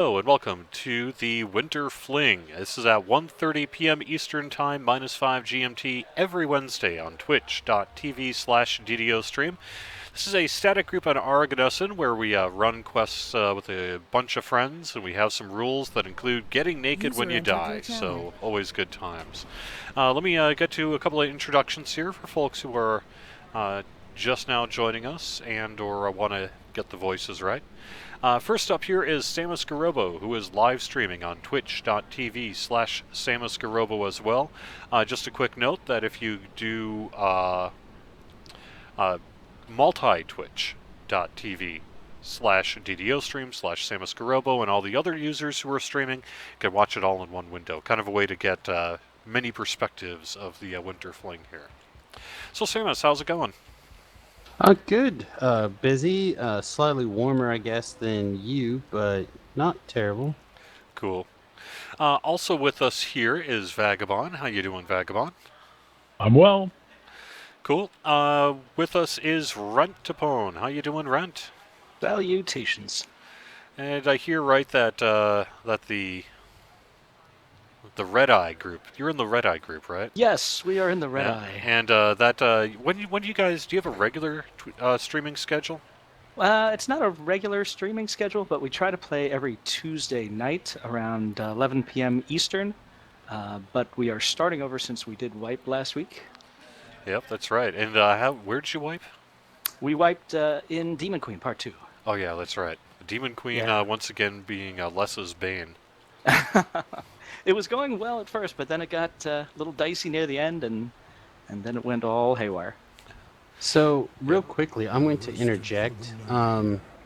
Hello and welcome to the Winter Fling. This is at 1:30 p.m. Eastern Time, -5 GMT, every Wednesday on twitch.tv/DDO stream. This is a static group on Argadussen where we run quests with a bunch of friends, and we have some rules that include getting naked when you die, so always good times. Let me get to a couple of introductions here for folks who are just now joining us and or want to get the voices right. First up here is Samus Garobo, who is live streaming on twitch.tv/Samus Garobo as well. Just a quick note that if you do multi-twitch.tv/DDO stream/Samus Garobo and all the other users who are streaming, you can watch it all in one window. Kind of a way to get many perspectives of the Winter Fling here. So Samus, how's it going? Good. Busy. Slightly warmer, I guess, than you, but not terrible. Cool. Also with us here is Vagabond. How you doing, Vagabond? I'm well. Cool. With us is Rent Tapone. How you doing, Rent? Salutations. And I hear right that that the Red Eye group. You're in the Red Eye group, right? Yes, we are in the Red Yeah. Eye. And when do you guys do you have a regular streaming schedule? It's not a regular streaming schedule, but we try to play every Tuesday night around 11 p.m. Eastern. But we are starting over since we did wipe last week. Yep, that's right. And where'd you wipe? We wiped in Demon Queen Part 2. Oh yeah, that's right. Demon Queen Yeah. once again being Lessa's bane. It was going well at first, but then it got a little dicey near the end, and then it went all haywire. So, real quickly, I'm going to interject.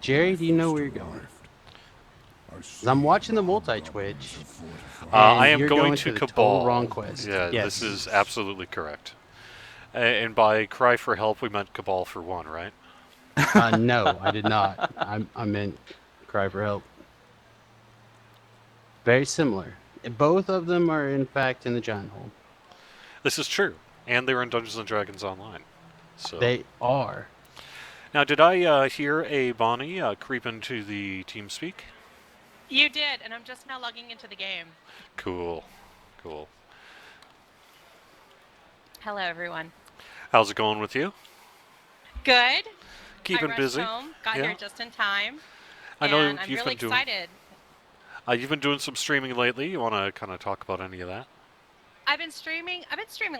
Jerry, do you know where you're going? 'Cause I'm watching the multi-Twitch. I am you're going to the Cabal. total wrong quest. Yeah, yes. this is absolutely correct. And by cry for help, we meant Cabal for one, right? No, I did not. I meant cry for help. Very similar. Both of them are, in fact, in the giant hole. This is true, and they're in Dungeons and Dragons Online. So They are. now, did I hear a Bonnie creep into the TeamSpeak? You did, and I'm just now logging into the game. Cool, cool. Hello, everyone. How's it going with you? Good. Keeping I rushed busy. home, got Yeah. here just in time. I know and I'm you've really been doing. excited. You've been doing some streaming lately. You want to kind of talk about any of that? I've been streaming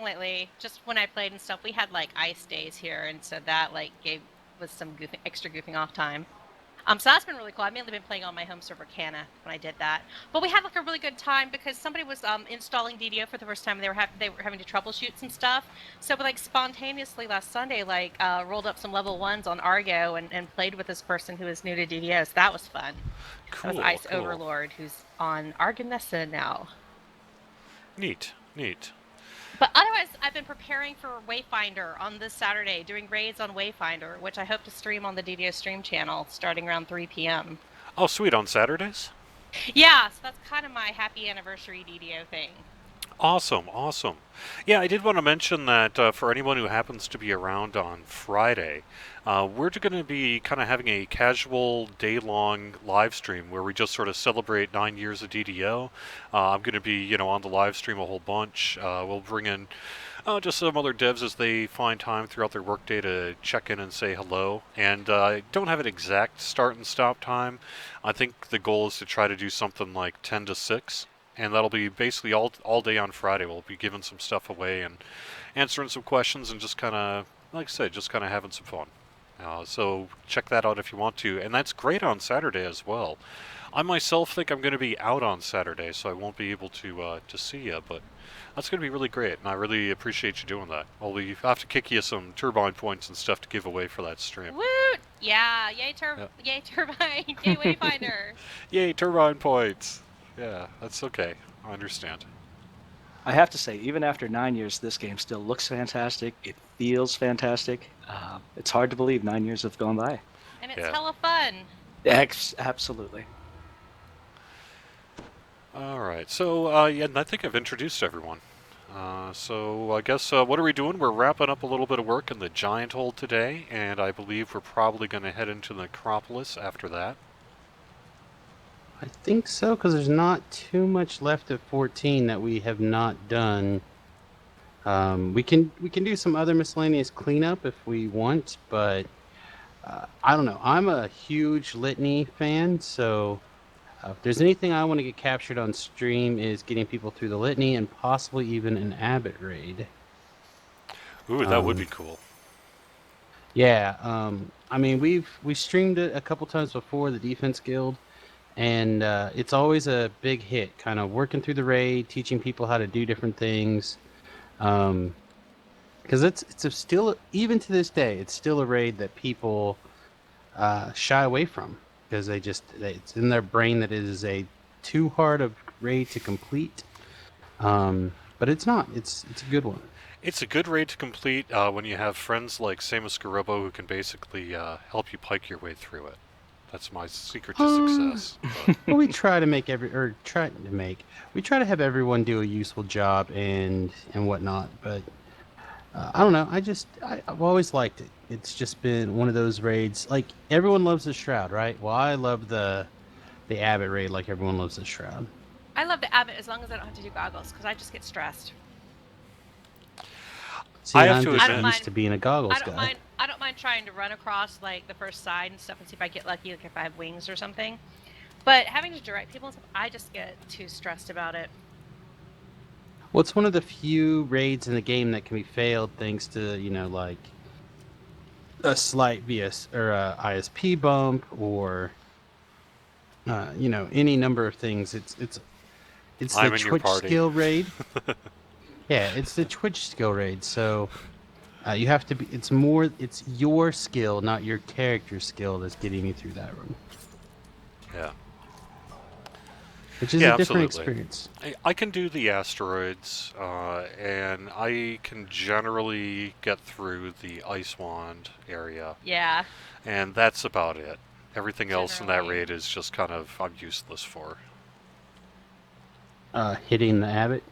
lately. Just when I played and stuff, we had like ice days here, and so that like was some extra goofing off time. So that's been really cool. I've mainly been playing on my home server Canna when I did that. But we had like a really good time because somebody was installing DDO for the first time. And they were having to troubleshoot some stuff. So we like spontaneously last Sunday rolled up some level 1s on Argo and played with this person who is new to DDO. So that was fun. Cool. That was Ice cool. Overlord, who's on Arganessa now. Neat. But otherwise, I've been preparing for Wayfinder on this Saturday, doing raids on Wayfinder, which I hope to stream on the DDO stream channel starting around 3 p.m. Oh, sweet. On Saturdays? Yeah, so that's kind of my happy anniversary DDO thing. Awesome. Yeah, I did want to mention that for anyone who happens to be around on Friday, we're going to be kind of having a casual day-long live stream where we just sort of celebrate 9 years of DDO. I'm going to be, on the live stream a whole bunch. We'll bring in just some other devs as they find time throughout their workday to check in and say hello. And I don't have an exact start and stop time. I think the goal is to try to do something like 10 to 6. And that'll be basically all day on Friday. We'll be giving some stuff away and answering some questions and just kind of, like I said, just kind of having some fun. So check that out if you want to. And that's great on Saturday as well. I myself think I'm going to be out on Saturday, so I won't be able to see you, but that's going to be really great, and I really appreciate you doing that. I'll have to kick you some turbine points and stuff to give away for that stream. Woot! Yeah, yay Turbine, yay Wayfinder. Yay, turbine points! Yeah, that's okay. I understand. I have to say, even after 9 years, this game still looks fantastic. It feels fantastic. It's hard to believe 9 years have gone by. And it's hella fun. Absolutely. All right, so yeah, I think I've introduced everyone. So I guess what are we doing? We're wrapping up a little bit of work in the giant hole today, and I believe we're probably going to head into the necropolis after that. I think so, because there's not too much left of 14 that we have not done. We can do some other miscellaneous cleanup if we want, but I don't know. I'm a huge Litany fan, so if there's anything I want to get captured on stream is getting people through the Litany and possibly even an Abbot raid. Ooh, that would be cool. Yeah, I mean we streamed it a couple times before, the Defense Guild, and it's always a big hit. Kind of working through the raid, teaching people how to do different things. Because still, even to this day, it's still a raid that people shy away from because it's in their brain that it is a too hard of raid to complete. But it's not. It's a good one. It's a good raid to complete when you have friends like Samus Garobo who can basically help you pike your way through it. That's my secret to success. Well, we try to make we try to have everyone do a useful job and whatnot. But I don't know. I've always liked it. It's just been one of those raids. Like everyone loves the Shroud, right? Well, I love the Abbot raid like everyone loves the Shroud. I love the Abbot as long as I don't have to do goggles, because I just get stressed. See, I have I'm to just admit- used to being a goggles guy. I don't mind trying to run across like the first side and stuff and see if I get lucky, like if I have wings or something. But having to direct people and stuff, I just get too stressed about it. Well, it's one of the few raids in the game that can be failed thanks to, like a slight VS or a ISP bump or any number of things. It's I'm the in your Twitch party. skill raid. Yeah, it's the Twitch skill raid. So you have to be. It's your skill, not your character skill, that's getting you through that run. Yeah. Which is Yeah, a different absolutely. experience. I can do the asteroids, and I can generally get through the Ice Wand area, Yeah. and that's about it. Everything else in that Generally. raid is just kind of I'm useless for. Hitting the Abbot.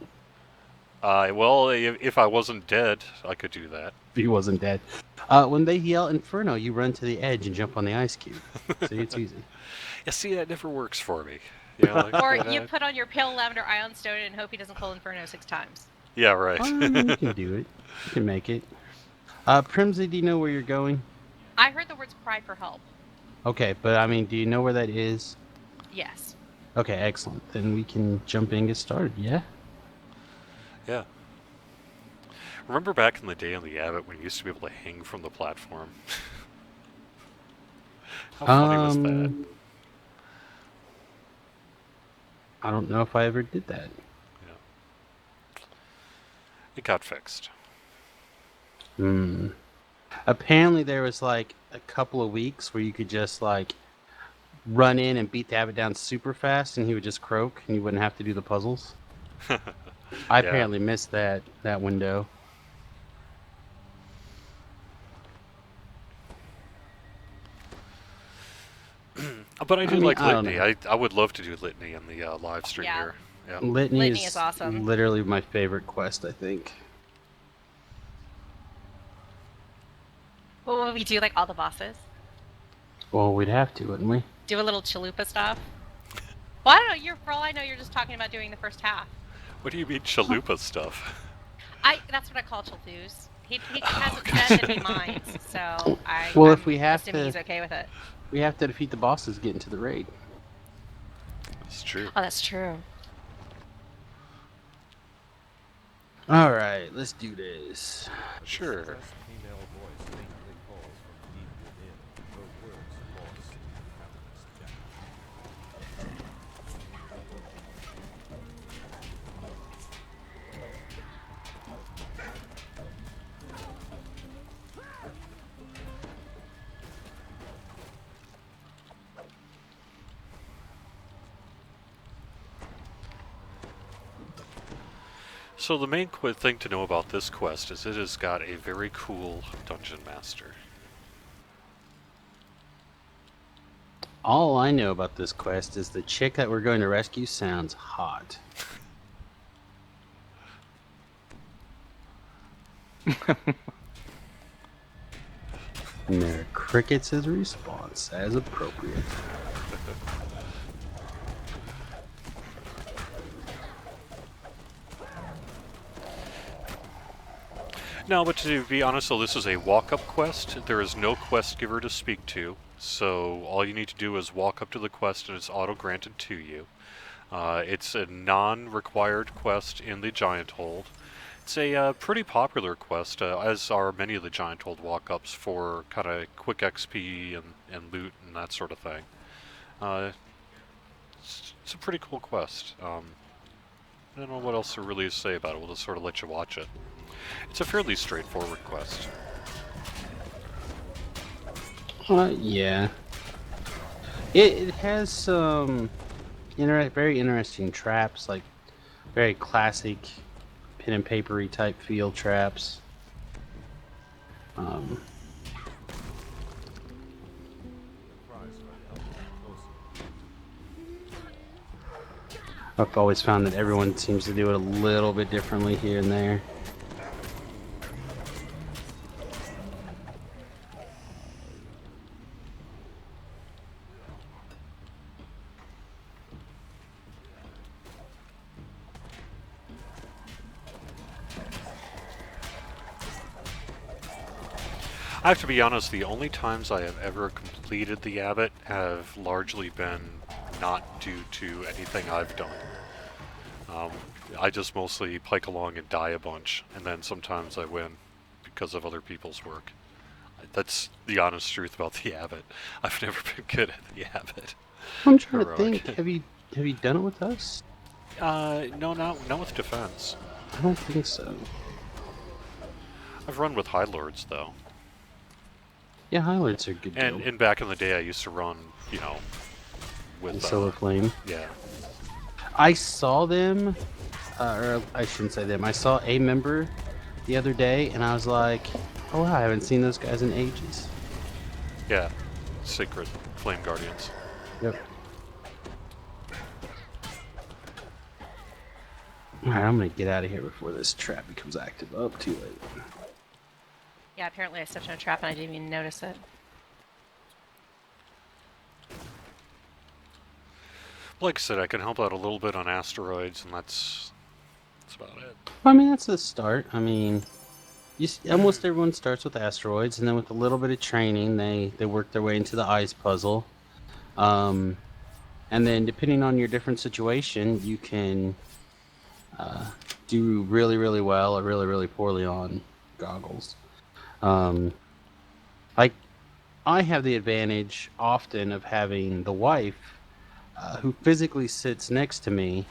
Well, if I wasn't dead, I could do that. He wasn't dead. When they yell Inferno, you run to the edge and jump on the ice cube. See, it's easy. Yeah, see, that never works for me. You know, like, Or you put on your pale lavender ion stone and hope he doesn't call Inferno 6 times. Yeah, right. I mean, you can do it. You can make it. Primsy, do you know where you're going? I heard the words cry for help. Okay, but I mean, do you know where that is? Yes. Okay, excellent. Then we can jump in and get started, yeah? Yeah. Remember back in the day on the Abbot when you used to be able to hang from the platform? How funny was that? I don't know if I ever did that. Yeah. It got fixed. Apparently there was like a couple of weeks where you could just like run in and beat the Abbot down super fast and he would just croak and you wouldn't have to do the puzzles. I apparently missed that window. But I do mean, like I don't Litany. I would love to do Litany in the live stream Yeah. here. Yeah. Litany is awesome. Literally my favorite quest, I think. What would we do, like all the bosses? Well, we'd have to, wouldn't we? Do a little chalupa stuff? Well, I don't know. For all I know, you're just talking about doing the first half. What do you mean chalupa stuff? That's what I call Chalthus. He has it said that he minds, so Well, I'm if we have assuming to- he's okay with it. We have to defeat the bosses to get into the raid. It's true. Oh, that's true. All right, let's do this. Sure. So the main thing to know about this quest is it has got a very cool dungeon master. All I know about this quest is the chick that we're going to rescue sounds hot. And there are crickets as a response, as appropriate. No, but to be honest, though, this is a walk-up quest. There is no quest giver to speak to, so all you need to do is walk up to the quest and it's auto-granted to you. It's a non-required quest in the Giant Hold. It's a pretty popular quest, as are many of the Giant Hold walk-ups for kind of quick XP and loot and that sort of thing. It's a pretty cool quest. I don't know what else to really say about it. We'll just sort of let you watch it. It's a fairly straightforward quest. Yeah. It has some very interesting traps, like very classic pen and papery type field traps. I've always found that everyone seems to do it a little bit differently here and there. I have to be honest, the only times I have ever completed the Abbot have largely been not due to anything I've done. I just mostly pike along and die a bunch, and then sometimes I win because of other people's work. That's the honest truth about the Abbot. I've never been good at the Abbot. I'm trying Heroic. to think. Have you done it with us? No, not with defense. I don't think so. I've run with High Lords though. Yeah, Highlights are good. And back in the day, I used to run, with Solar Flame. Yeah. I saw them, or I shouldn't say them. I saw a member the other day, and I was like, "Oh wow, I haven't seen those guys in ages." Yeah. Sacred Flame Guardians. Yep. All right, I'm gonna get out of here before this trap becomes active. Oh, too late. Yeah, apparently I stepped in a trap and I didn't even notice it. Like I said, I can help out a little bit on asteroids, and that's about it. I mean, that's the start. I mean, almost everyone starts with asteroids, and then with a little bit of training, they work their way into the ice puzzle. And then depending on your different situation, you can do really, really well or really, really poorly on goggles. I have the advantage often of having the wife who physically sits next to me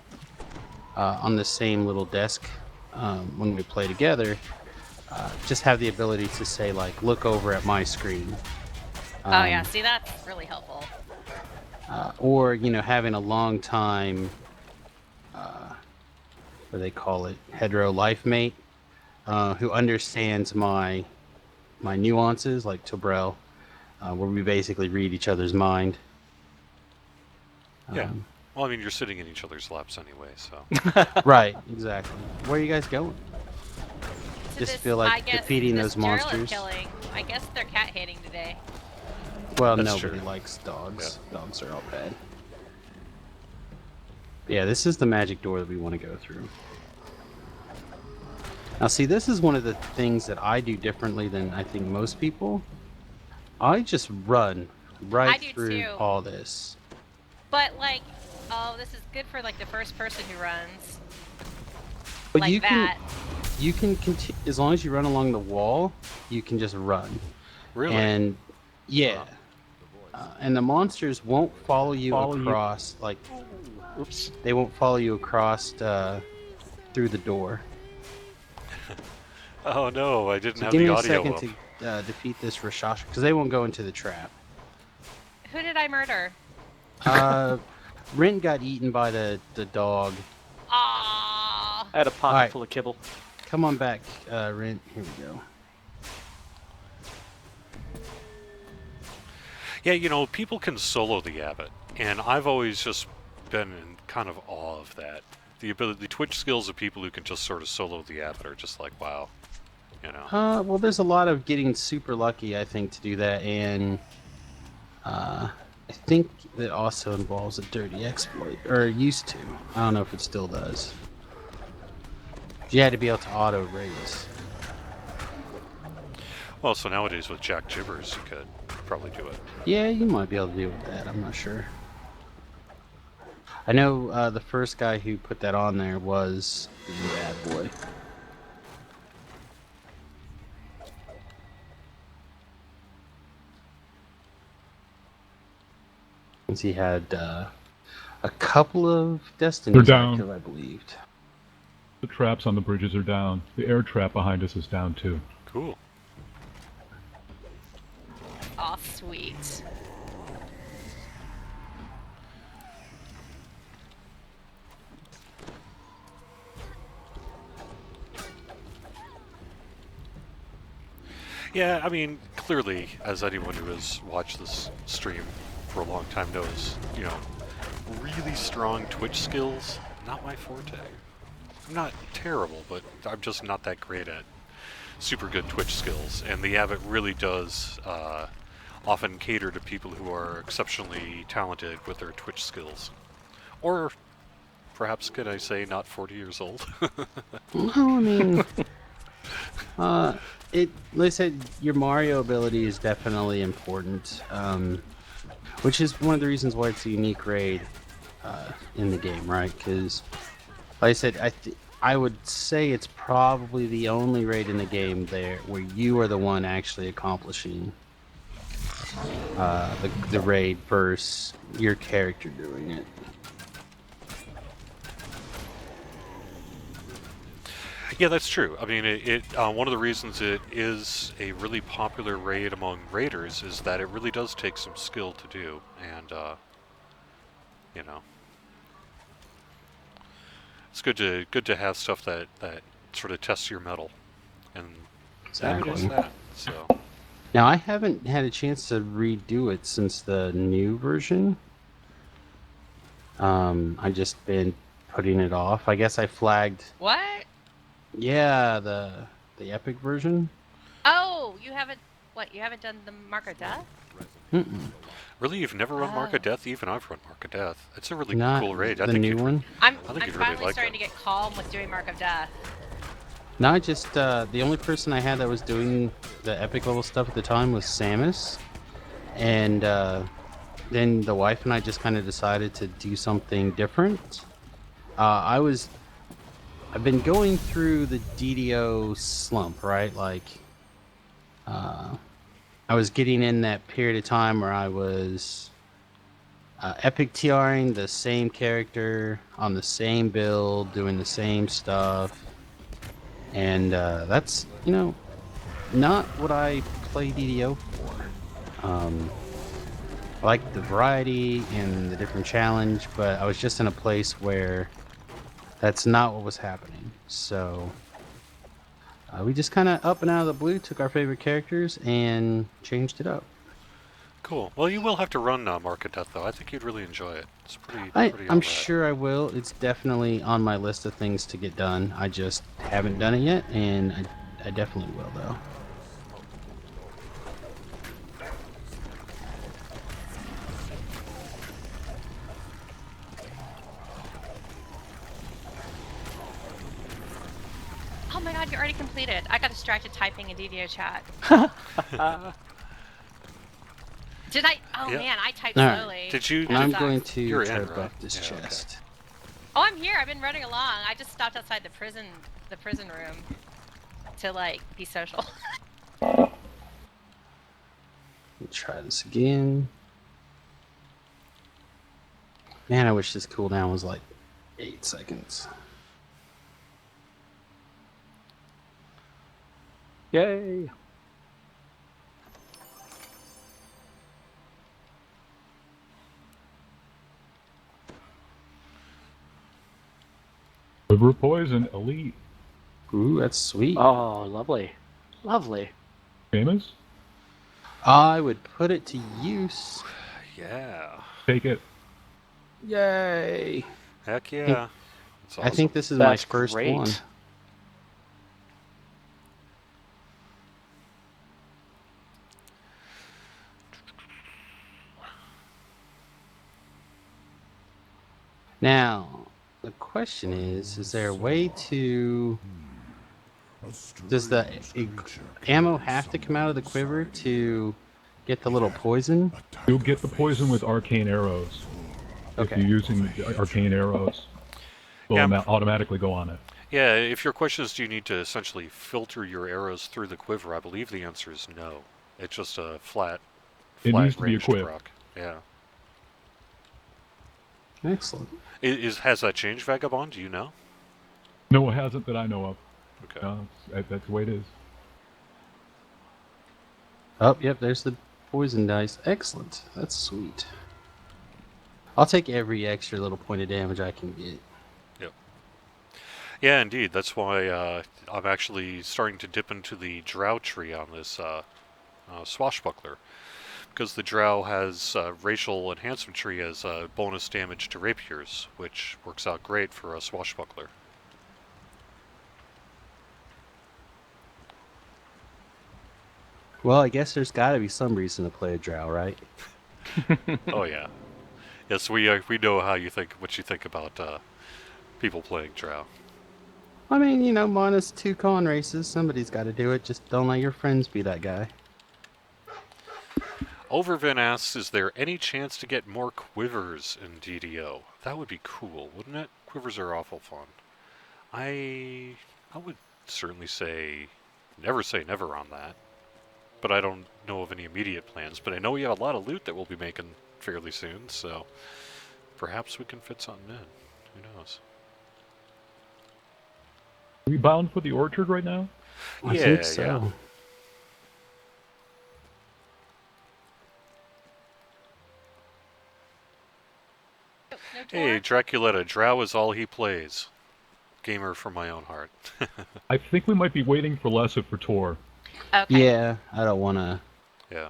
on the same little desk when we play together. Just have the ability to say, like, look over at my screen. Oh yeah, see, that's really helpful. Or, having a long time, what do they call it, hetero life mate, who understands my nuances, like Tobrel, where we basically read each other's mind. Yeah. Well, I mean, you're sitting in each other's laps anyway, so. Right, exactly. Where are you guys going? So Just this, feel like I guess, defeating this those monsters. Killing, I guess they're cat hating today. Well, That's nobody true. likes dogs. Yeah. Dogs are all bad. Yeah, this is the magic door that we want to go through. Now, see, this is one of the things that I do differently than I think most people. I just run right do through too. all this. But like, oh, this is good for like the first person who runs. But like that. You can continue as long as you run along the wall. You can just run. Really? And yeah, and the monsters won't follow you across. Like, Oops. they won't follow you across through the door. Oh no, I didn't So have give the me a audio second up. to defeat this Rashasha, because they won't go into the trap. Who did I murder? Rent got eaten by the dog. Ah. I had a pocket Alright. full of kibble. Come on back, Rent. Here we go. Yeah, people can solo the Abbot, and I've always just been in kind of awe of that. The Twitch skills of people who can just sort of solo the Abbot are just like, wow. Well, there's a lot of getting super lucky, I think, to do that, and I think that also involves a dirty exploit, or it used to. I don't know if it still does. You had to be able to auto raise. Well, so nowadays with Jack Gibbers, you could probably do it. Yeah, you might be able to deal with that. I'm not sure. I know the first guy who put that on there was the bad boy. Since he had a couple of destinies They're down. active, I believed. The traps on the bridges are down. The air trap behind us is down too. Cool. Aw, sweet. Yeah, I mean, clearly, as anyone who has watched this stream for a long time knows, really strong Twitch skills, not my forte. I'm not terrible, but I'm just not that great at super good Twitch skills, and the Abbot really does often cater to people who are exceptionally talented with their Twitch skills. Or perhaps, could I say, not 40 years old? No, I mean, like I said, your Mario ability is definitely important, which is one of the reasons why it's a unique raid in the game, right? Because, like I said, I would say it's probably the only raid in the game there where you are the one actually accomplishing the raid versus your character doing it. Yeah, that's true. I mean, one of the reasons it is a really popular raid among raiders is that it really does take some skill to do, and it's good to have stuff that sort of tests your mettle, and that is Exactly. that. So Now, I haven't had a chance to redo it since the new version. I just been putting it off. I guess I flagged. What? Yeah, the epic version. Oh, you haven't. What? You haven't done the Mark of Death? Mm-mm. really, you've never run Mark of Oh. Death? Even I've run Mark of Death. It's a really Not cool raid. the I think new you'd one. I'm think you'd really finally like starting it. to get calm with doing Mark of Death. No, I just the only person I had that was doing the epic level stuff at the time was Samus, and then the wife and I just kind of decided to do something different. I've been going through the DDO slump, right? Like, I was getting in that period of time where I was epic TRing the same character on the same build, doing the same stuff, and that's not what I play DDO for. I like the variety and the different challenge, but I was just in a place where that's not what was happening. So we just kind of up and out of the blue took our favorite characters and changed it up. Cool. Well, you will have to run Mark of Death, though. I think you'd really enjoy it. It's pretty I'm alright. sure I will. It's definitely on my list of things to get done. I just haven't done it yet, and I definitely will, though. Oh my god, you already completed. I got distracted typing in DVO chat. Did I? Oh Yeah. man, I typed All right. slowly. Did you? And I'm sucks. going to You're try in, to right? buff this Yeah, okay. chest. Oh, I'm here. I've been running along. I just stopped outside the prison room to like be social. Let me try this again. Man, I wish this cooldown was like 8 seconds. Yay! Liver poison, elite. Ooh, that's sweet. Oh, lovely. Lovely. Famous? I would put it to use. Yeah. Take it. Yay! Heck yeah. That's awesome. I think this is That's my first great. one. Now, the question is there a way to Does the ammo have to come out of the quiver to get the little poison? You'll get the poison with arcane arrows. If Okay. you're using the arcane arrows, they'll Yeah. automatically go on it. Yeah, if your question is do you need to essentially filter your arrows through the quiver, I believe the answer is no. It's just a flat It needs to be ranged equipped. proc. Yeah. Excellent. Has that changed, Vagabond? Do you know? No, it hasn't that I know of. Okay. No, that's the way it is. Oh, yep, there's the poison dice. Excellent. That's sweet. I'll take every extra little point of damage I can get. Yep. Yeah, indeed. That's why I'm actually starting to dip into the drow tree on this swashbuckler. Because the drow has racial enhancement tree as bonus damage to rapiers, which works out great for a swashbuckler. Well, I guess there's got to be some reason to play a drow, right? Oh yeah. Yes, we know how you think, what you think about people playing drow. I mean, minus 2 con races. Somebody's got to do it. Just don't let your friends be that guy. Overvin asks, is there any chance to get more quivers in DDO? That would be cool, wouldn't it? Quivers are awful fun. I would certainly say never on that. But I don't know of any immediate plans. But I know we have a lot of loot that we'll be making fairly soon, so perhaps we can fit something in. Who knows? Are we bound for the orchard right now? I Yeah, think so. yeah. No Hey, tour? Draculetta, drow is all he plays. Gamer from my own heart. I think we might be waiting for Lessa for Tor. Okay. Yeah, I don't want to. Yeah.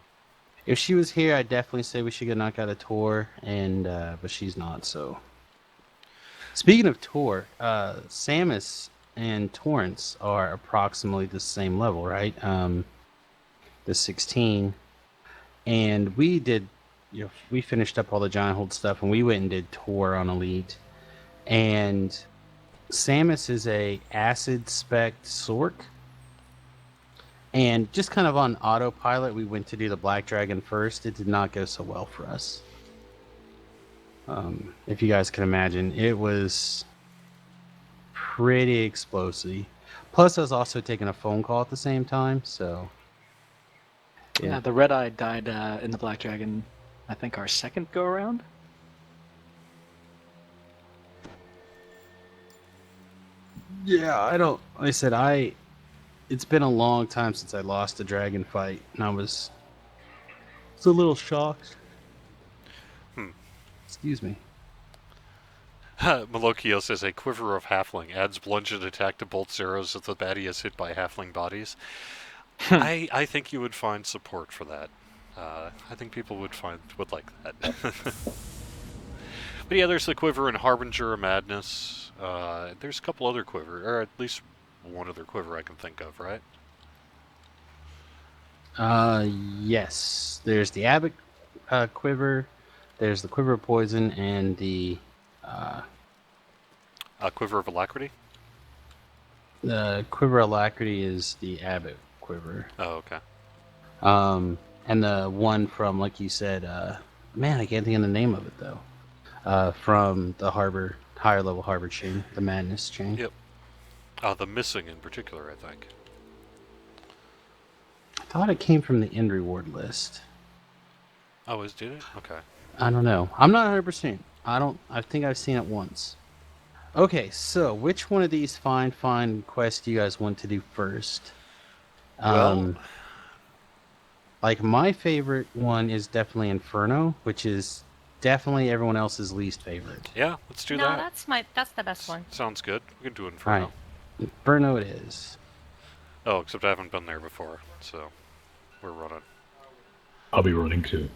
If she was here, I'd definitely say we should go knock out a tour, and but she's not. So, speaking of tour, Samus and Torrance are approximately the same level, right? The 16, and we did. We finished up all the giant hold stuff, and we went and did tour on Elite, and Samus is a acid spec Sork. And just kind of on autopilot, we went to do the Black Dragon first. It did not go so well for us. If you guys can imagine, it was pretty explosive. Plus, I was also taking a phone call at the same time, so... Yeah, the Red Eye died in the Black Dragon, I think our second go-around. Yeah, I don't... Like I said, it's been a long time since I lost a dragon fight, and I was a little shocked. Excuse me. Malokio says a quiver of halfling adds bludgeon attack to bolts arrows if the baddie is hit by halfling bodies. I think you would find support for that. I think people would like that. But yeah, there's the quiver in Harbinger of Madness. There's a couple other quiver, or at least one other quiver I can think of, right? Yes. There's the Abbot quiver, there's the quiver of poison, and the Quiver of Alacrity? quiver of alacrity is the Abbot quiver. Oh, okay. And the one from, like you said, man, I can't think of the name of it though. From the higher level harbor chain, the Madness chain. Yep. The missing in particular, I think. I thought it came from the end reward list. Oh, did it? Okay. I don't know. I'm not 100%. I think I've seen it once. Okay, so which one of these fine quests do you guys want to do first? Well, Like my favorite one is definitely Inferno, which is definitely everyone else's least favorite. yeah, let's do No, that. that's the best one. Sounds good. We can do Inferno. Alright. Inferno it is. Oh, except I haven't been there before, so we're running. I'll be running too.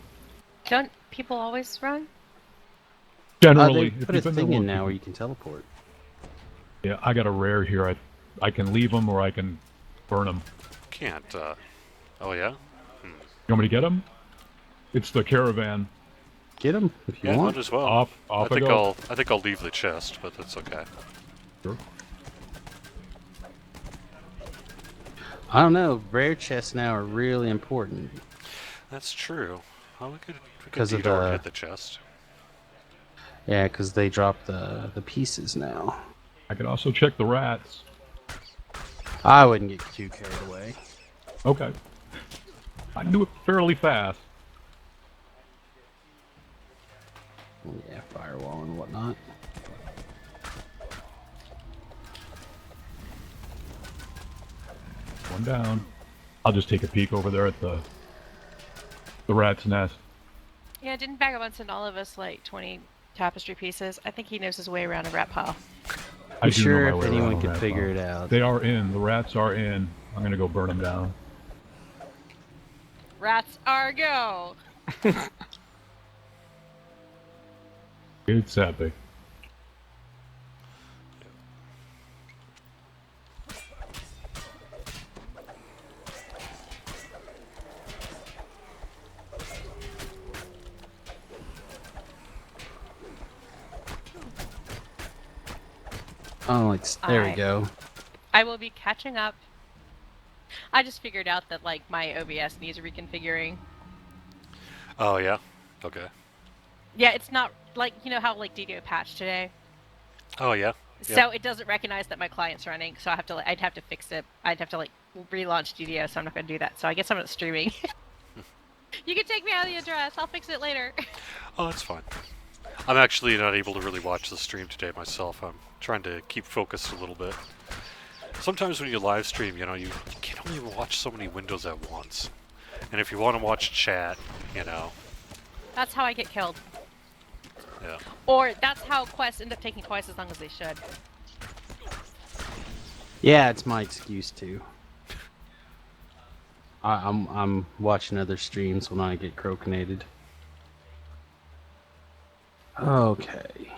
Don't people always run? Generally, They if put a you've been thing there in once, now where you can teleport. yeah, I got a rare here. I can leave them or I can burn them. Can't, oh yeah? You want me to get them? It's the caravan. Get them if you Yeah, want. might as well. Off I I think go. I think I'll leave the chest, but that's okay. Sure. I don't know. Rare chests now are really important That's true. Oh, we could because of detour and the hit the chest. yeah, because they drop the pieces now. I could also check the rats. I wouldn't get too carried away. Okay. I can do it fairly fast. Yeah, firewall and whatnot. One down. I'll just take a peek over there at the rat's nest. Yeah, didn't Vagabond send all of us like 20 tapestry pieces? I think he knows his way around a rat pile. I I'm do know sure my if way anyone around could rat figure farm. it out. They are in. The rats are in. I'm gonna go burn them down. Rats are go! It's epic. Oh, like there we I- go. I will be catching up. I just figured out that like my OBS needs reconfiguring. Oh yeah. Okay. Yeah, it's not like you know how like DDO patched today. Oh yeah. So it doesn't recognize that my client's running, so I have to. I'd have to fix it. I'd have to like relaunch DDO, so I'm not going to do that. So I guess I'm not streaming. You can take me out of the address. I'll fix it later. Oh, that's fine. I'm actually not able to really watch the stream today myself. I'm trying to keep focused a little bit. Sometimes when you live stream, you can only watch so many windows at once. And if you want to watch chat, That's how I get killed. yeah. Or that's how quests end up taking twice as long as they should. Yeah, it's my excuse too. I'm watching other streams when I get croakinated. Okay.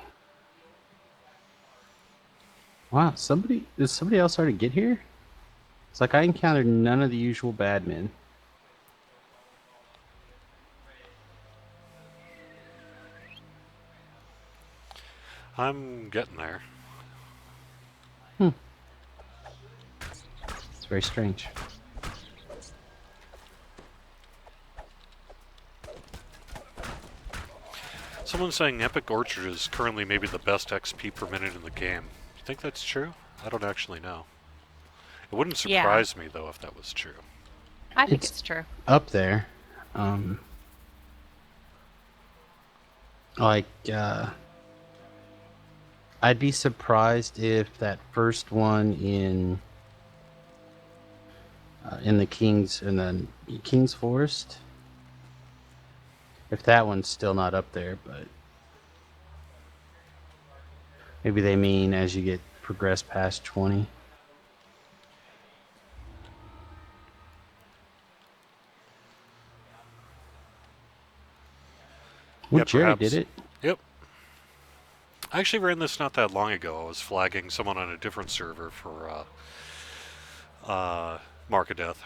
Wow, did somebody else already get here? It's like I encountered none of the usual bad men. I'm getting there. It's very strange. Someone's saying Epic Orchard is currently maybe the best XP per minute in the game. You think that's true? I don't actually know. It wouldn't Yeah. surprise me though if that was true. I think It's- it's true. Up there. Like, I'd be surprised if that first one in the King's Forest, if that one's still not up there, but maybe they mean as you progress past 20. Well, Yeah, Jerry perhaps. did it. Yep. I actually ran this not that long ago. I was flagging someone on a different server for Mark of Death.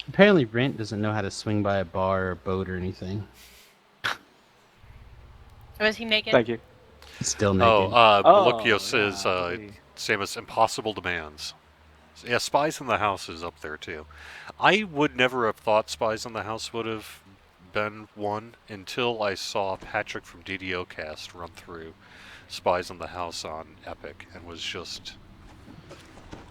Apparently, Brent doesn't know how to swing by a bar or boat or anything. Was he naked? Thank you. He's still naked. Malukio says, golly. same as impossible demands. Yeah, Spies in the House is up there too. I would never have thought Spies in the House would have been one until I saw Patrick from DDO Cast run through Spies in the House on Epic and was just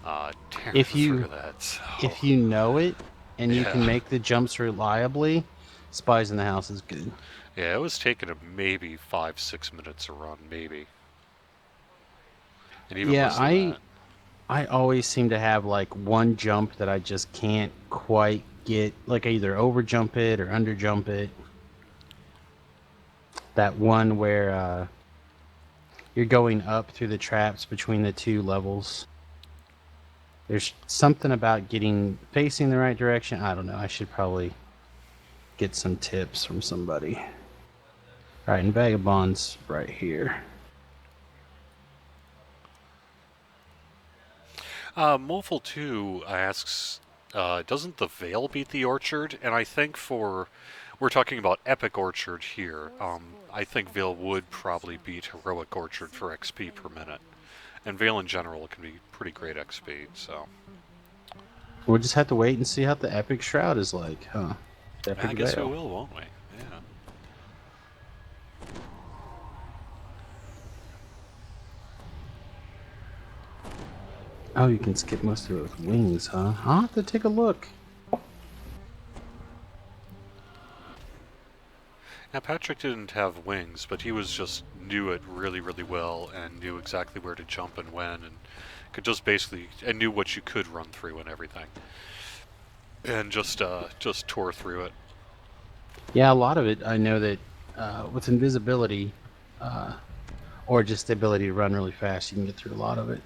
tearing If you- through that. So. If you know it and you can Yeah. make the jumps reliably, Spies in the House is good. Yeah, it was taking him maybe 5-6 minutes to run, maybe. And even Yeah, less than that. I always seem to have like one jump that I just can't quite get, like I either over jump it or under jump it. That one where you're going up through the traps between the two levels. There's something about facing the right direction. I don't know. I should probably get some tips from somebody. All right, and Vagabond's right here. Moful 2 asks, doesn't the Veil beat the Orchard? And I think we're talking about Epic Orchard here. I think Veil would probably beat Heroic Orchard for XP per minute. And Veil in general can be pretty great XP, so. We'll just have to wait and see how the Epic Shroud is like, huh? The I Epic guess we Veil. will, won't we? Yeah. Oh, you can skip most of it with wings, huh? I'll have to take a look. Now, Patrick didn't have wings, but he was just knew it really, really well and knew exactly where to jump and when, and could just basically and knew what you could run through and everything, and just tore through it. Yeah, a lot of it. I know that with invisibility, or just the ability to run really fast, you can get through a lot of it.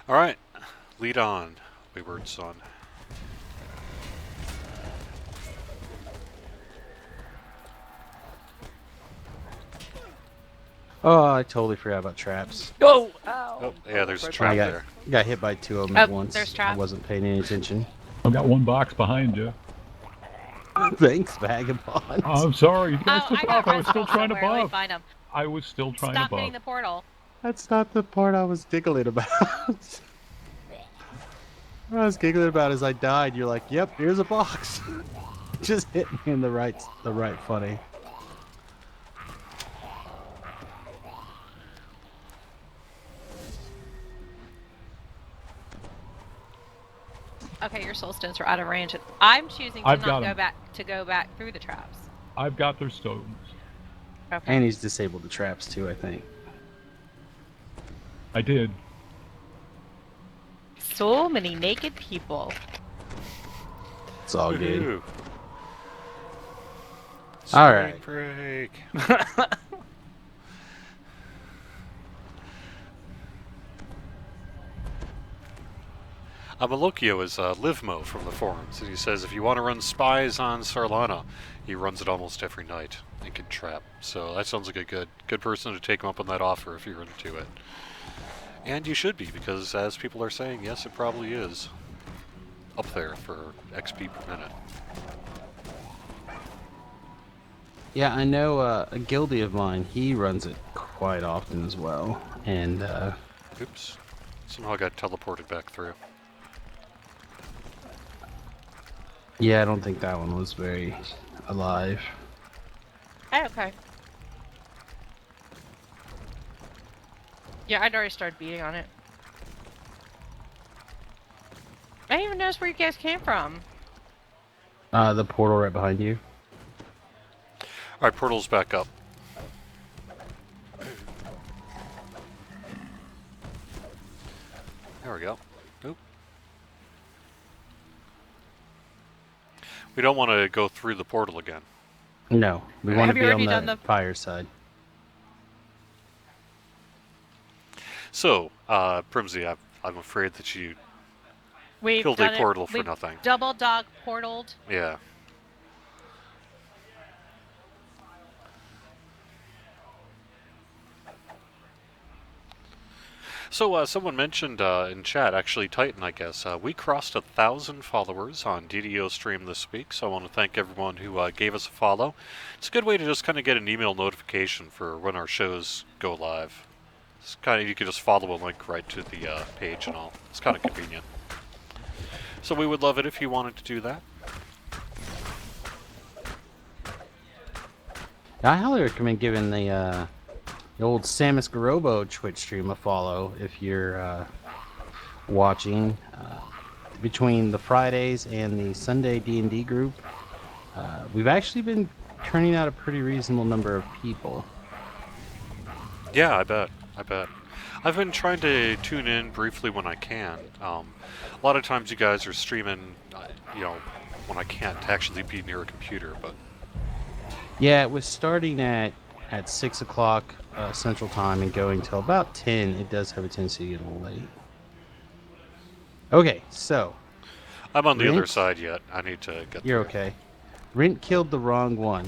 All right, lead on, wayward son. Oh, I totally forgot about traps. Oh, ow! Oh, yeah, there's a Right trap I there. got hit by 2 of them at Oh, once. there's I trap. wasn't paying any attention. I've got one box behind you. Thanks, Vagabond. I'm sorry. You guys Oh, took I got off. I was still residents trying to somewhere. Let me buff. find them. I was still trying Stop to hitting buff. the portal. That's not the part I was giggling about. What I was giggling about is I died. You're like, "Yep, here's a box." Just hit me in the right funny. Okay, your soul stones are out of range. I'm choosing to I've not got go 'em. back to go back through the traps. I've got their stones. Okay. And he's disabled the traps too, I think. I did. So many naked people. It's all good. Woohoo. All Spring right. break. Amalokio is Livmo from the forums, and he says if you want to run spies on Sarlana, he runs it almost every night and can trap. So that sounds like a good person to take him up on that offer if you're into it. And you should be, because as people are saying, yes, it probably is up there for XP per minute. Yeah, I know a guildie of mine. He runs it quite often as well, and Oops. Somehow I got teleported back through. yeah, I don't think that one was very alive. Hey, okay. Yeah, I'd already started beating on it. I didn't even notice where you guys came from. The portal right behind you. Alright, portal's back up. There we go. Oop. We don't want to go through the portal again. No, we want to Have you be already on done the the- fire side. So, Primsy, I'm afraid that you We've killed done a it. portal for We've nothing. Double dog portaled. Yeah. So, someone mentioned in chat, actually Titan, I guess, we crossed 1,000 followers on DDO stream this week, so I want to thank everyone who gave us a follow. It's a good way to just kind of get an email notification for when our shows go live. It's kind of, you can just follow a link right to the page and all. It's kind of convenient. So we would love it if you wanted to do that. I highly recommend giving the old Samus Garobo Twitch stream a follow if you're watching. Between the Fridays and the Sunday D&D group, we've actually been turning out a pretty reasonable number of people. Yeah, I bet. I've been trying to tune in briefly when I can. A lot of times you guys are streaming, when I can't actually be near a computer, but... Yeah, it was starting at 6 o'clock Central Time and going till about 10. It does have a tendency to get a little late. Okay, so I'm on the other Rent? side yet. I need to get you're through. okay. Rint killed the wrong one.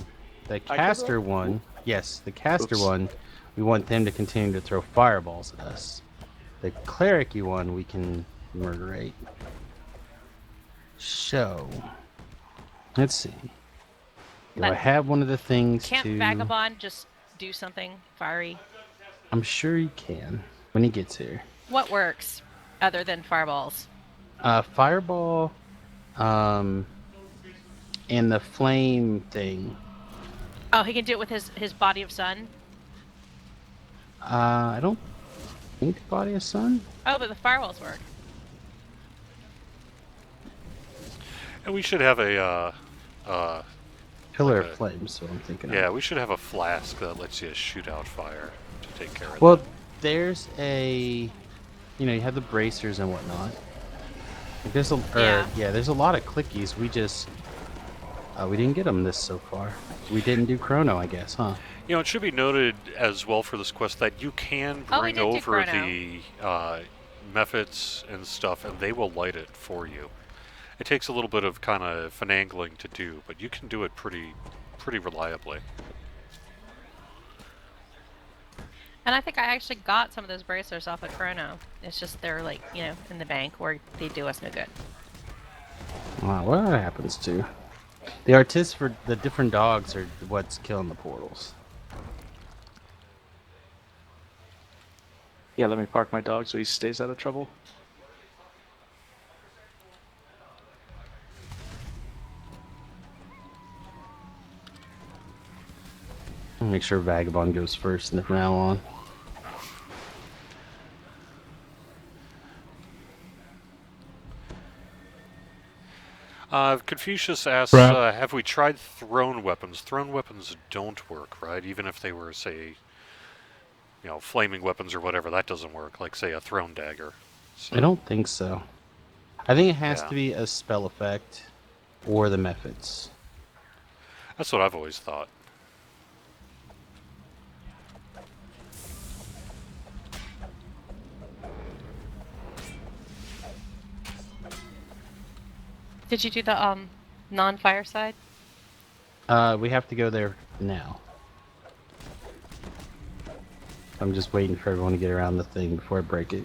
The killed the caster wrong- one, yes, the caster Oops. one, we want them to continue to throw fireballs at us. The cleric-y one, we can murderate. So, let's see. Do I But have one of the things Can't to... Vagabond just do something fiery? I'm sure he can when he gets here. What works other than fireballs? Fireball, um, and the flame thing. Oh, he can do it with his body of sun. I don't think Body of Sun. Oh, but the fireballs work. And we should have a Pillar Okay. of Flame, so I'm thinking yeah, of. we should have a flask that lets you shoot out fire to take care of Well, that. there's a, you have the bracers and whatnot. There's a, Yeah. there's a lot of clickies. We just, we didn't get them this so far. We didn't do Chrono, I guess, huh? It should be noted as well for this quest that you can Oh, we bring did do over Chrono. the methods and stuff, and they will light it for you. It takes a little bit of kind of finagling to do, but you can do it pretty reliably. And I think I actually got some of those bracers off of Chrono. It's just they're like, in the bank where they do us no good. Wow, what happens to? The artists for the different dogs are what's killing the portals. Yeah, let me park my dog so he stays out of trouble. I'll make sure Vagabond goes first from now on. Confucius asks, Trap. have we tried thrown weapons? Thrown weapons don't work, right? Even if they were, say, flaming weapons or whatever, that doesn't work. Like, say, a thrown dagger. So, I don't think so. I think it has Yeah. to be a spell effect or the methods. that's what I've always thought. Did you do the non-fire side? We have to go there now. I'm just waiting for everyone to get around the thing before I break it.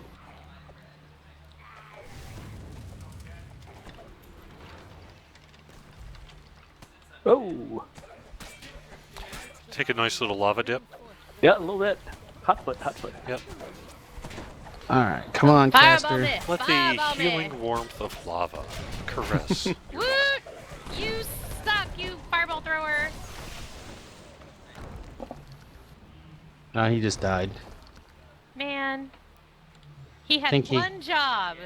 Oh! Take a nice little lava dip. Yeah, a little bit. Hot foot, hot foot. Yep. Alright, come on, Fireball caster. me! Let Fireball the me! healing warmth of lava caress your Woot! You suck, you fireball thrower! He just died. Man. He had Think he- one job.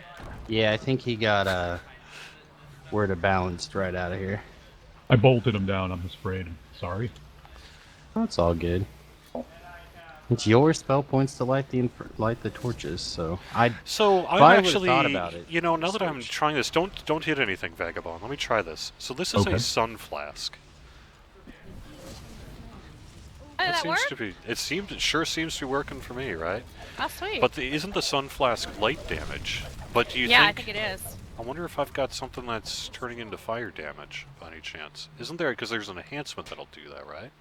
Yeah, I think he got word of balanced right out of here. I bolted him down. I'm afraid. Sorry. That's all good. It's your spell points to light the torches, so So If I'm I would've actually, thought about it, now that I'm switch. trying this, don't hit anything, Vagabond. Let me try this. So this is Okay. a sun flask. Oh, did that work? It sure seems to be working for me, right? Oh, sweet. But isn't the sun flask light damage? But do you yeah, think? I think it is. I wonder if I've got something that's turning into fire damage by any chance. Isn't there? Because there's an enhancement that'll do that, right?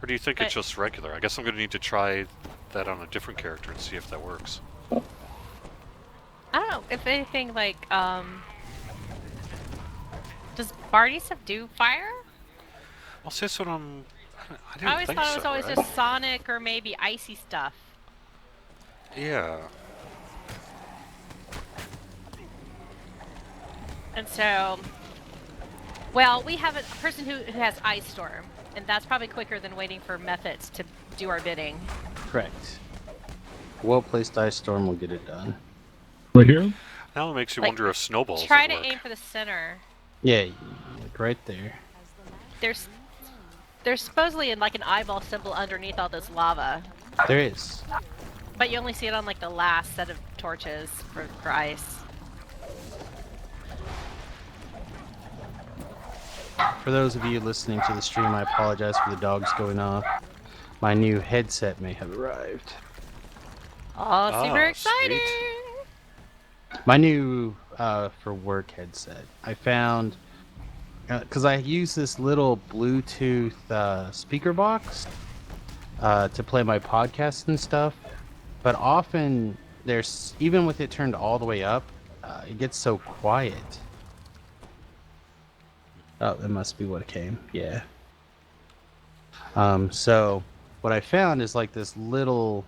Or do you think it's just regular? I guess I'm going to need to try that on a different character and see if that works. I don't know if anything like does Barney stuff do fire? Well, see, that's what I didn't I always think thought it was so, always right? just sonic or maybe icy stuff. Yeah. And so, well, we have a person who has Ice Storm, and that's probably quicker than waiting for methods to do our bidding. correct. Well-placed ice storm will get it done. Right here? Now it makes you Like, wonder if snowballs Try would to work. aim for the center. Yeah, like right there. There's supposedly like an eyeball symbol underneath all this lava, There is. but you only see it on like the last set of torches for ice. For those of you listening to the stream, I apologize for the dogs going off. My new headset may have arrived. Oh, super Ah, exciting! My new for work headset. I found because I use this little Bluetooth speaker box to play my podcasts and stuff, but often there's even with it turned all the way up, it gets so quiet. Oh, that must be what it came. Yeah. So what I found is like this little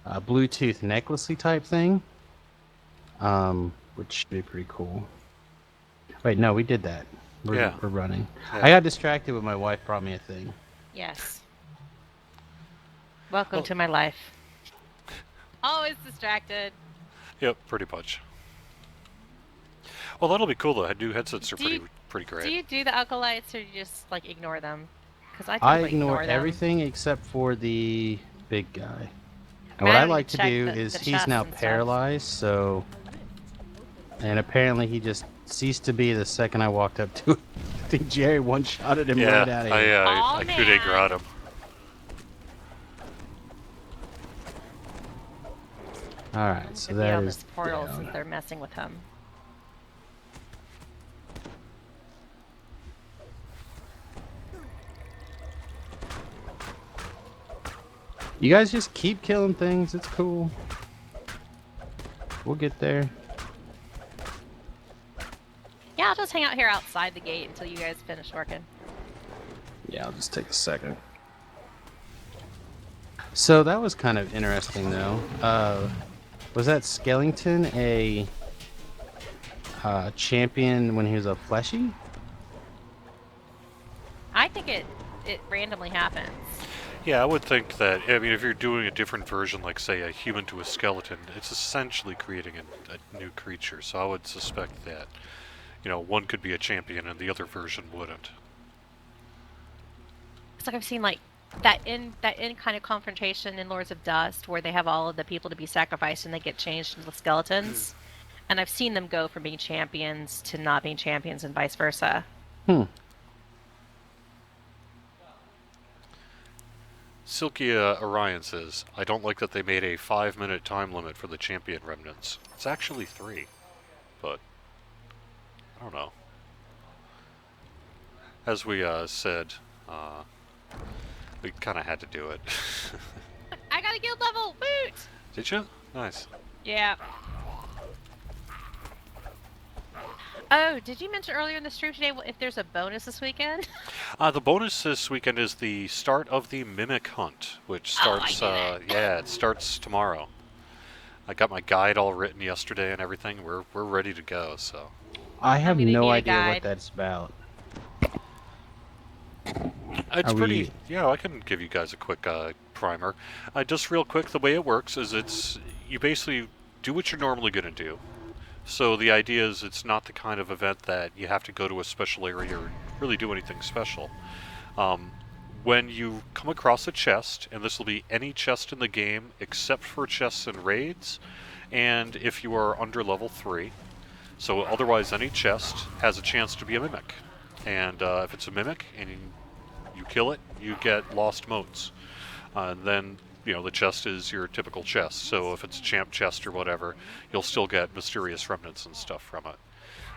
Bluetooth necklacey type thing, which should be pretty cool. Wait, no, we did that. Yeah. We're running. Yeah. I got distracted when my wife brought me a thing. Yes. Welcome Well- to my life. Always distracted. Yep, pretty much. Well, that'll be cool though. New headsets are Do you- pretty great. Do you do the acolytes or do you just like ignore them? Because I I typically ignore them. everything except for the big guy. I And what I don't like even to check do the is he's chests now and stuff. paralyzed, so. And apparently he just ceased to be the second I walked up to him. I think Jerry one-shotted him Yeah, right out of here. Aw, I coup de man. grace him. Alright, so Could be that on is this portal down. since they're messing with him. You guys just keep killing things, it's cool. We'll get there. Yeah, I'll just hang out here outside the gate until you guys finish working. Yeah, I'll just take a second. So that was kind of interesting, though. Was that Skellington a champion when he was a fleshy? I think it randomly happens. Yeah, I would think that. I mean, if you're doing a different version, like say a human to a skeleton, it's essentially creating a new creature. So I would suspect that, one could be a champion and the other version wouldn't. It's like I've seen like that in kind of confrontation in Lords of Dust where they have all of the people to be sacrificed and they get changed into skeletons. And I've seen them go from being champions to not being champions and vice versa. Silkia Orion says, I don't like that they made a 5-minute time limit for the champion remnants. It's actually 3, but I don't know. As we said, we kind of had to do it. I got a guild level! Woot! Did you? Nice. Yeah. Oh, did you mention earlier in the stream today if there's a bonus this weekend? The bonus this weekend is the start of the Mimic Hunt, which starts, yeah, it starts tomorrow. I got my guide all written yesterday and everything. We're ready to go, so. I have gonna no need a idea what guide. that's about. It's Are pretty. we- Yeah, I can give you guys a quick primer. Just real quick, the way it works is you basically do what you're normally going to do. So the idea is it's not the kind of event that you have to go to a special area or really do anything special. When you come across a chest, and this will be any chest in the game except for chests and raids, and if you are under level 3, so otherwise any chest has a chance to be a mimic. And if it's a mimic and you kill it, you get lost motes. Then, the chest is your typical chest. So if it's a champ chest or whatever, you'll still get mysterious remnants and stuff from it.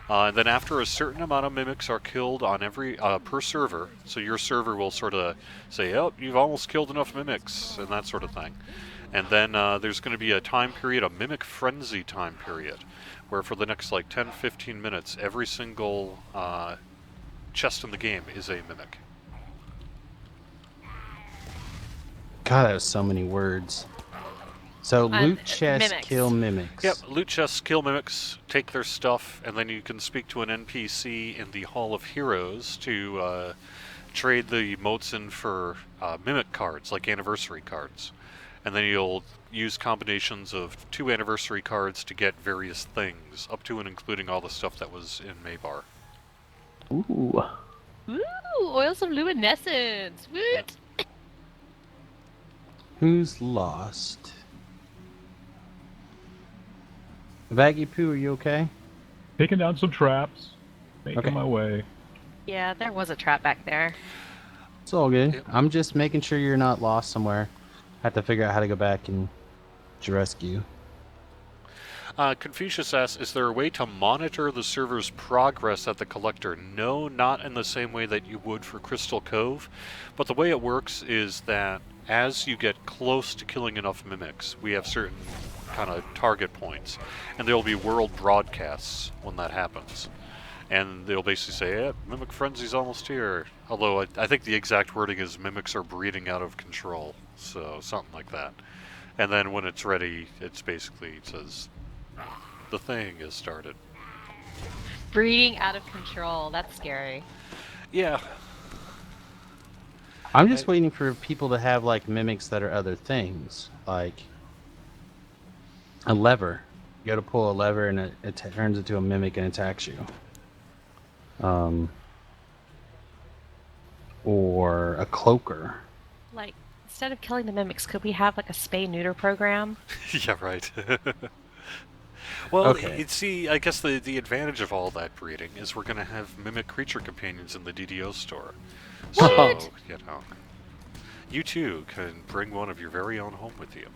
And then after a certain amount of mimics are killed on every per server, so your server will sort of say, oh, you've almost killed enough mimics, and that sort of thing. And then there's going to be a time period, a mimic frenzy time period, where for the next 10-15 minutes, every single chest in the game is a mimic. God, that was so many words. So loot chests, mimics. kill mimics. Yep, loot chests, kill mimics, take their stuff, and then you can speak to an NPC in the Hall of Heroes to trade the motes in for mimic cards, like anniversary cards. And then you'll use combinations of 2 anniversary cards to get various things, up to and including all the stuff that was in Maybar. Ooh. Ooh, oils of luminescence! Woot! Who's lost? Baggy Poo, are you okay? Taking down some traps, making Okay. my way. Yeah, there was a trap back there. It's all good. Yep. I'm just making sure you're not lost somewhere. I have to figure out how to go back and to rescue. Confucius asks, is there a way to monitor the server's progress at the collector? No, not in the same way that you would for Crystal Cove, but the way it works is that as you get close to killing enough mimics, we have certain kind of target points, and there will be world broadcasts when that happens. and they'll basically say, "Yeah, Mimic Frenzy's almost here." Although I think the exact wording is "mimics are breeding out of control," so something like that. And then when it's ready, it's basically it says, "The thing is started." Breeding out of control. That's scary. Yeah. I'm just waiting for people to have like mimics that are other things, like a lever. You go to pull a lever and it turns into a mimic and attacks you. Or a cloaker. Like, instead of killing the mimics, could we have like a spay-neuter program? Yeah, right. Well, Okay. see, I guess the advantage of all that breeding is we're going to have mimic creature companions in the DDO store. What? So, you know, you too can bring one of your very own home with you.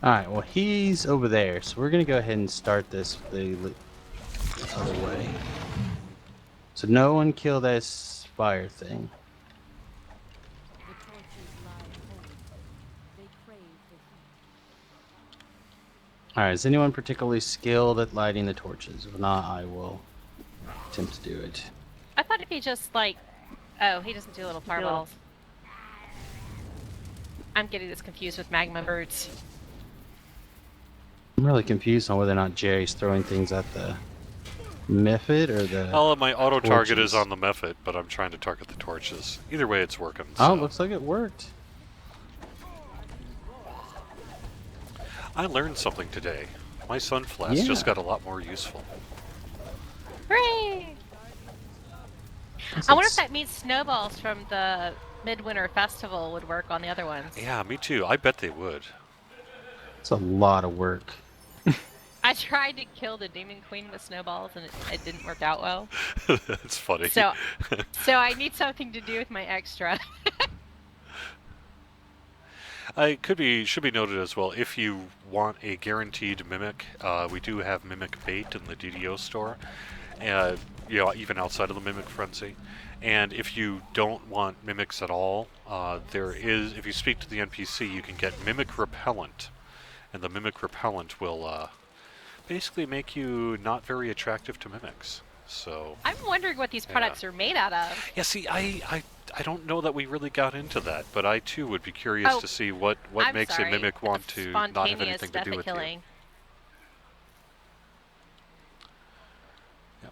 Alright, well, he's over there, so we're going to go ahead and start this the other way. So no one kill this fire thing. The torches lie cold. They crave the heat. Alright, is anyone particularly skilled at lighting the torches? If not, I will attempt to do it. I thought it'd be just like, oh, he doesn't do little fireballs. I'm getting this confused with magma birds. I'm really confused on whether or not Jerry's throwing things at the method or the... Oh, my auto target torches. is on the method, but I'm trying to target the torches. Either way, it's working. Oh, So. looks like it worked. I learned something today. My sunflash Yeah. just got a lot more useful. Hooray! I wonder if that means snowballs from the Midwinter Festival would work on the other ones. Yeah, me too. I bet they would. It's a lot of work. I tried to kill the Demon Queen with snowballs and it didn't work out well. That's funny. So I need something to do with my extra. Should be noted as well, if you want a guaranteed mimic, we do have mimic bait in the DDO store, you know, even outside of the mimic frenzy. And if you don't want mimics at all, if you speak to the NPC, you can get mimic repellent, and the mimic repellent will basically make you not very attractive to mimics. So I'm wondering what these products are made out of. yeah, see, I don't know that we really got into that, but I too would be curious Oh, to see what I'm makes sorry. a mimic want It's to not have spontaneous anything to do death with killing. you. Yeah.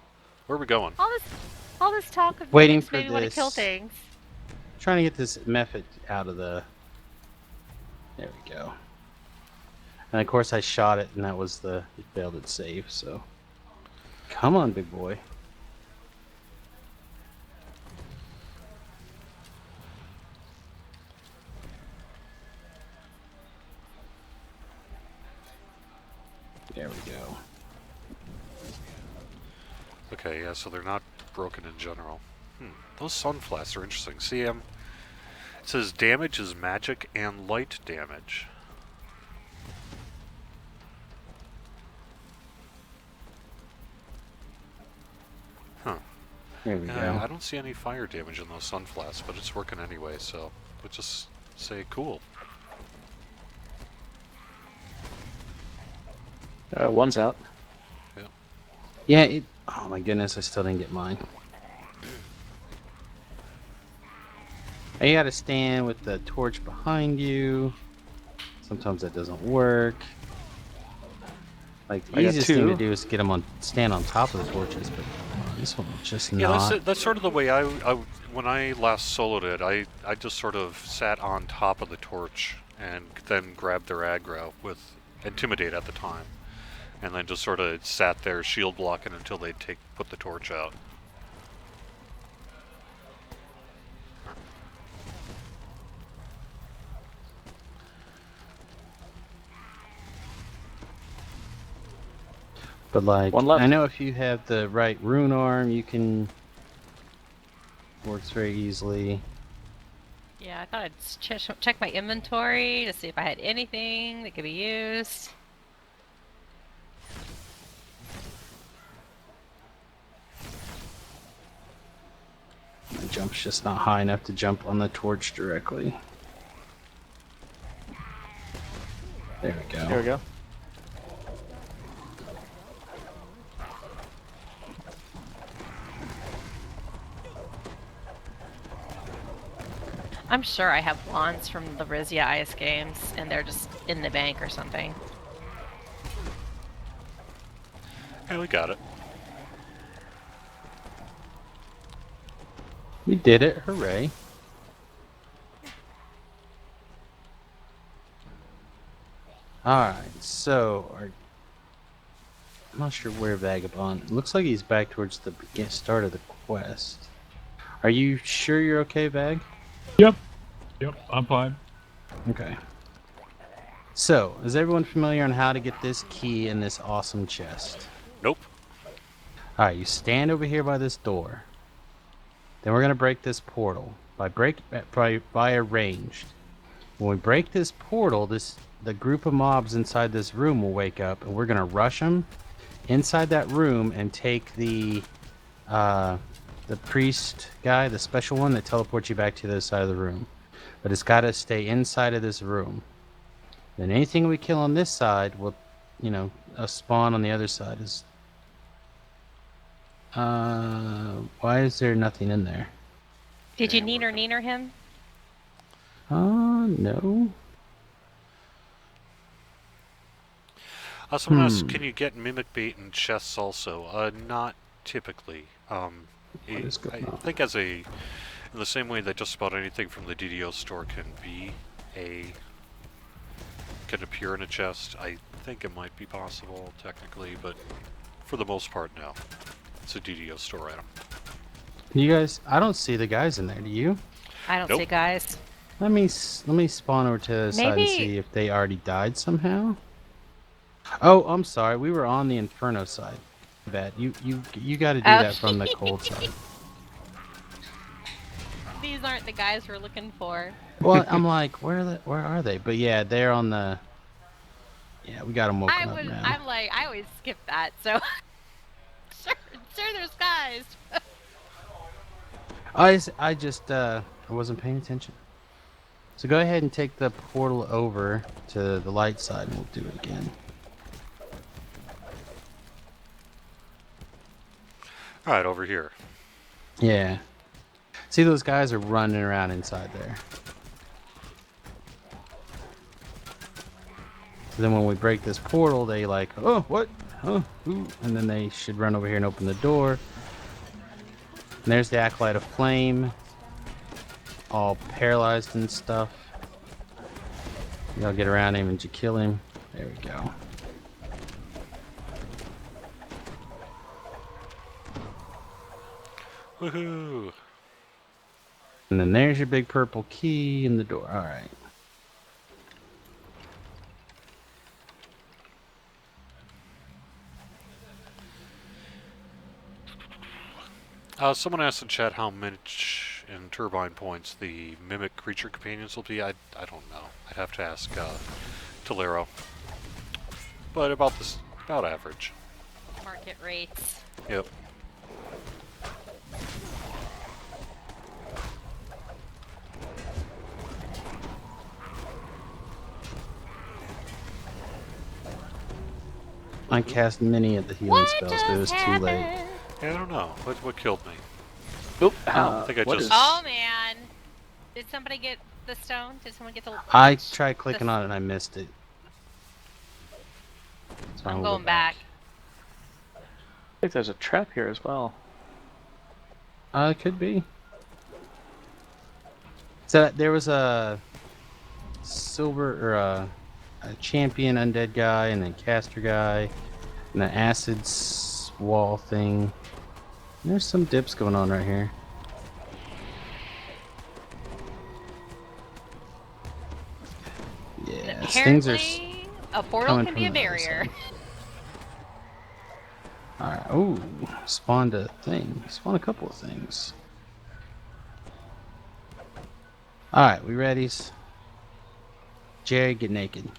Where are we going? All this talk of Waiting mimics for made me want to kill this. things. Trying to get this method out of the... There we go. And of course I shot it and that was it failed its save, so... Come on, big boy. There we go. Okay, yeah, so they're not broken in general. Those sunflasks are interesting. See, it says damage is magic and light damage. Huh. There we Yeah, go. I don't see any fire damage in those sunflasks, but it's working anyway, so we'll just say cool. One's out. Yeah, oh my goodness, I still didn't get mine. You gotta stand with the torch behind you. Sometimes that doesn't work. Like, the I got easiest thing to two. do is get them stand on top of the torches, but this one just Yeah, not. that's sort of the way when I last soloed it, I just sort of sat on top of the torch and then grabbed their aggro with Intimidate at the time. And then just sort of sat there shield blocking until they'd put the torch out. But like, One left. I know if you have the right rune arm, you can... Works very easily. Yeah, I thought I'd check my inventory to see if I had anything that could be used. My jump's just not high enough to jump on the torch directly. There we go. Here we go. I'm sure I have wands from the Rizia Ice games, and they're just in the bank or something. Hey, we got it. We did it! Hooray! Alright, so I'm not sure where Vagabond. It looks like he's back towards the start of the quest. Are you sure you're okay, Vag? Yep. Yep, I'm fine. Okay. So, is everyone familiar on how to get this key in this awesome chest? Nope. Alright, you stand over here by this door. Then we're gonna break this portal. By arranged. When we break this portal, the group of mobs inside this room will wake up, and we're gonna rush them inside that room and take the priest guy, the special one that teleports you back to the other side of the room. But it's got to stay inside of this room. Then anything we kill on this side will, spawn on the other side. Why is there nothing in there? Did you neener him? No. Someone asked, can you get mimic bait in chests also? Not typically. What is I going on? think in the same way that just about anything from the DDO store can appear in a chest, I think it might be possible technically, but for the most part, no. It's a DDO store item. You guys, I don't see the guys in there. Do you? I don't Nope. see guys. Let me spawn over to the side and Maybe- see if they already died somehow. Oh, I'm sorry. We were on the Inferno side. Bad. You got to do Oh. that from the cold side. These aren't the guys we're looking for. Well, I'm like, where are they? But yeah, they're on the. Yeah, we got them woken up now. I'm like, I always skip that, so. sure, there's guys. I just I wasn't paying attention. So go ahead and take the portal over to the light side, and we'll do it again. All right, over here. Yeah. See, those guys are running around inside there. So then when we break this portal, they like, oh, what? Oh, ooh. And then they should run over here and open the door. And there's the Acolyte of Flame. All paralyzed and stuff. Y'all get around him and you kill him. There we go. Woohoo! And then there's your big purple key in the door. All right. Someone asked in chat how much in turbine points the mimic creature companions will be. I don't know. I'd have to ask Tolero. But about average. Market rates. Yep. I cast many of the healing spells, but it was too late. Yeah, I don't know. What killed me? Oop, I think I what just- is- Oh man. Did somebody get the stone? Did someone get the I tried clicking on it and I missed it. So I'm I'll going go back. I think there's a trap here as well. It could be. So there was a silver or a champion undead guy, and then caster guy, and an acid wall thing. And there's some dips going on right here. Yeah, things are. Apparently, a portal coming can be a from the other barrier. Alright, oh, spawned a thing. Spawned a couple of things. Alright, we ready? Jerry, get naked.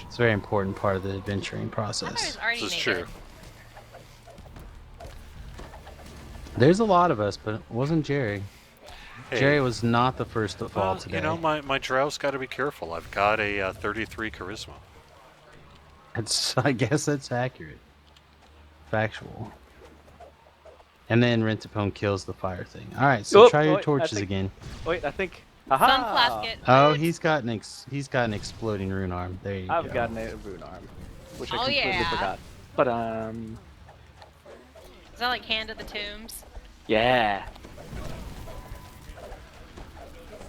It's a very important part of the adventuring I thought I was process. already This is naked. true. There's a lot of us, but it wasn't Jerry. Hey, Jerry was not the first to fall well, today. you know, my drow's got to be careful. I've got a 33 charisma. I guess that's accurate. Factual. And then Rentapone kills the fire thing. All right, so Oh, try your wait, I torches think- again. Wait, I think. Sunflask Aha! it. Oh, Roots. he's got an exploding rune arm. There you I've go. gotten a rune arm, which I Oh, completely yeah. forgot. But Is that like Hand of the Tombs? yeah. This open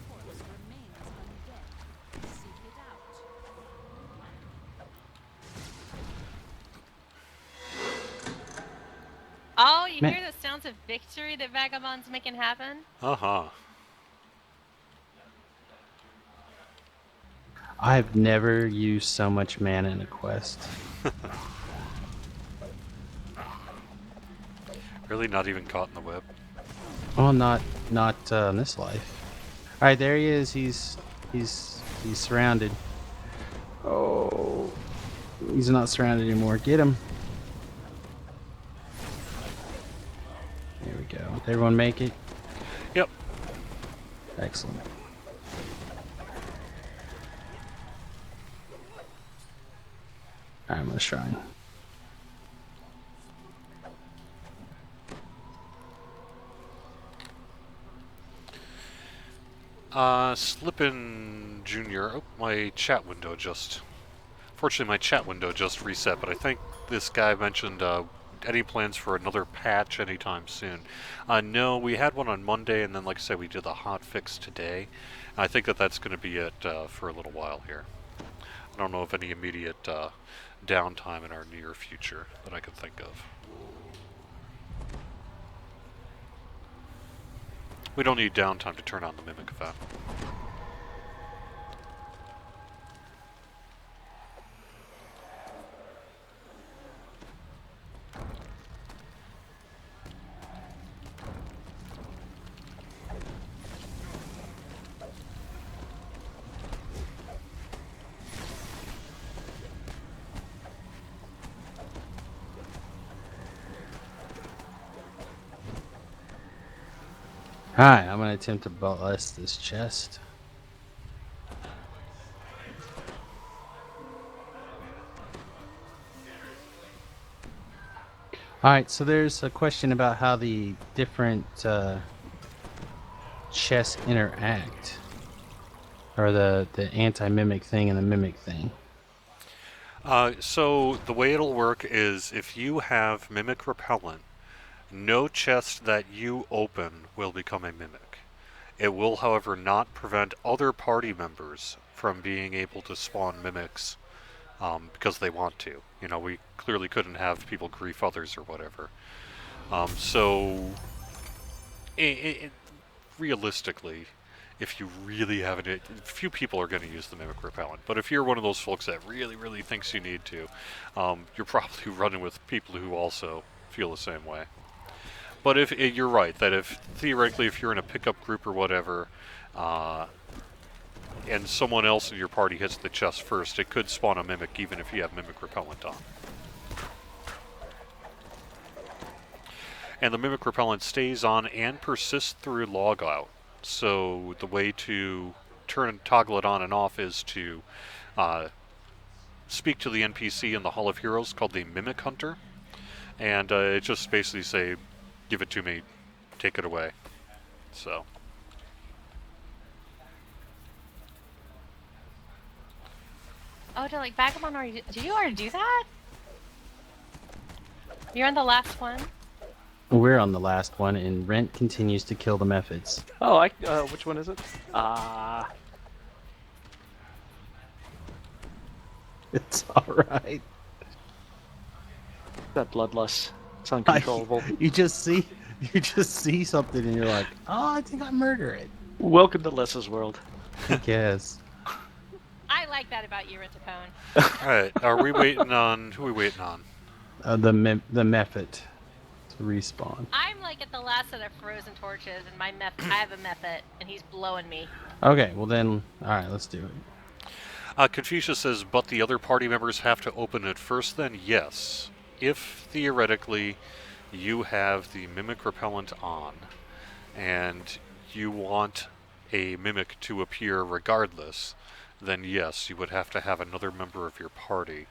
corpse remains undead. Seek it out. Oh, you Man. hear the sounds of victory that Vagabond's making happen? Uh-huh. I've never used so much mana in a quest. Really not even caught in the web. Well, not in this life. All right, there he is. He's surrounded. Oh, he's not surrounded anymore. Get him. There we go. Did everyone make it? Yep. Excellent. All right, I'm gonna shrine. Slippin' Junior. Oh, my chat window just... Fortunately, my chat window just reset, but I think this guy mentioned any plans for another patch anytime soon. No, we had one on Monday, and then, like I said, we did the hot fix today. I think that that's going to be it for a little while here. I don't know of any immediate downtime in our near future that I can think of. We don't need downtime to turn on the Mimic effect. Alright, I'm gonna attempt to bless this chest. Alright, so there's a question about how the different chests interact. Or the anti-mimic thing and the mimic thing. So the way it'll work is if you have Mimic Repellent, no chest that you open will become a Mimic. It will, however, not prevent other party members from being able to spawn Mimics because they want to. You know, we clearly couldn't have people grief others or whatever. So, realistically, if you really have it, few people are going to use the Mimic Repellent. But if you're one of those folks that really, really thinks you need to, you're probably running with people who also feel the same way. But if you're right, that if theoretically, if you're in a pickup group or whatever, and someone else in your party hits the chest first, it could spawn a Mimic even if you have Mimic Repellent on. And the Mimic Repellent stays on and persists through logout. So the way to toggle it on and off is to speak to the NPC in the Hall of Heroes called the Mimic Hunter, and it just basically say, "Give it to me, take it away." So. Oh, did like Vagabond already? Did you already do that? You're on the last one. We're on the last one, and Rent continues to kill the methods. Oh, which one is it? It's alright. That bloodlust. It's uncontrollable. You just see something, and you're like, oh, I think I murder it. Welcome to Lessa's world. I guess. I like that about you, Ritapone. Alright, are we waiting on... Who are we waiting on? The method to respawn. I'm like at the last of the frozen torches, and I have a method, and he's blowing me. Okay, well then, alright, let's do it. Confucius says, but the other party members have to open it first then? Yes. If, theoretically, you have the Mimic Repellent on, and you want a Mimic to appear regardless, then yes, you would have to have another member of your party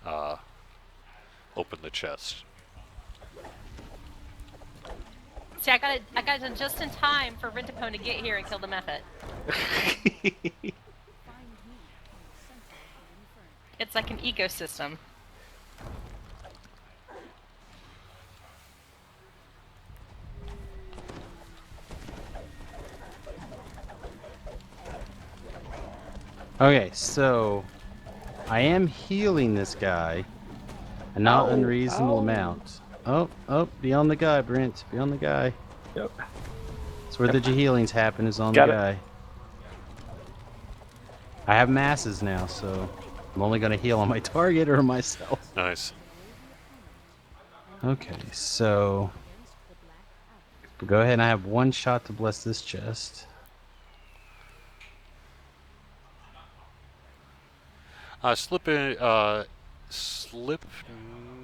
open the chest. See, I got it done just in time for Rintapone to get here and kill the Mephit. Find me in the center of the Inferno. It's like an ecosystem. Okay, so I am healing this guy, a not Ow, unreasonable ow. amount. Oh, be on the guy, Brent. Be on the guy. Yep. That's where the healings happen, is on Got the it. guy. I have masses now, so I'm only going to heal on my target or myself. Nice. Okay, so go ahead and I have one shot to bless this chest. Slip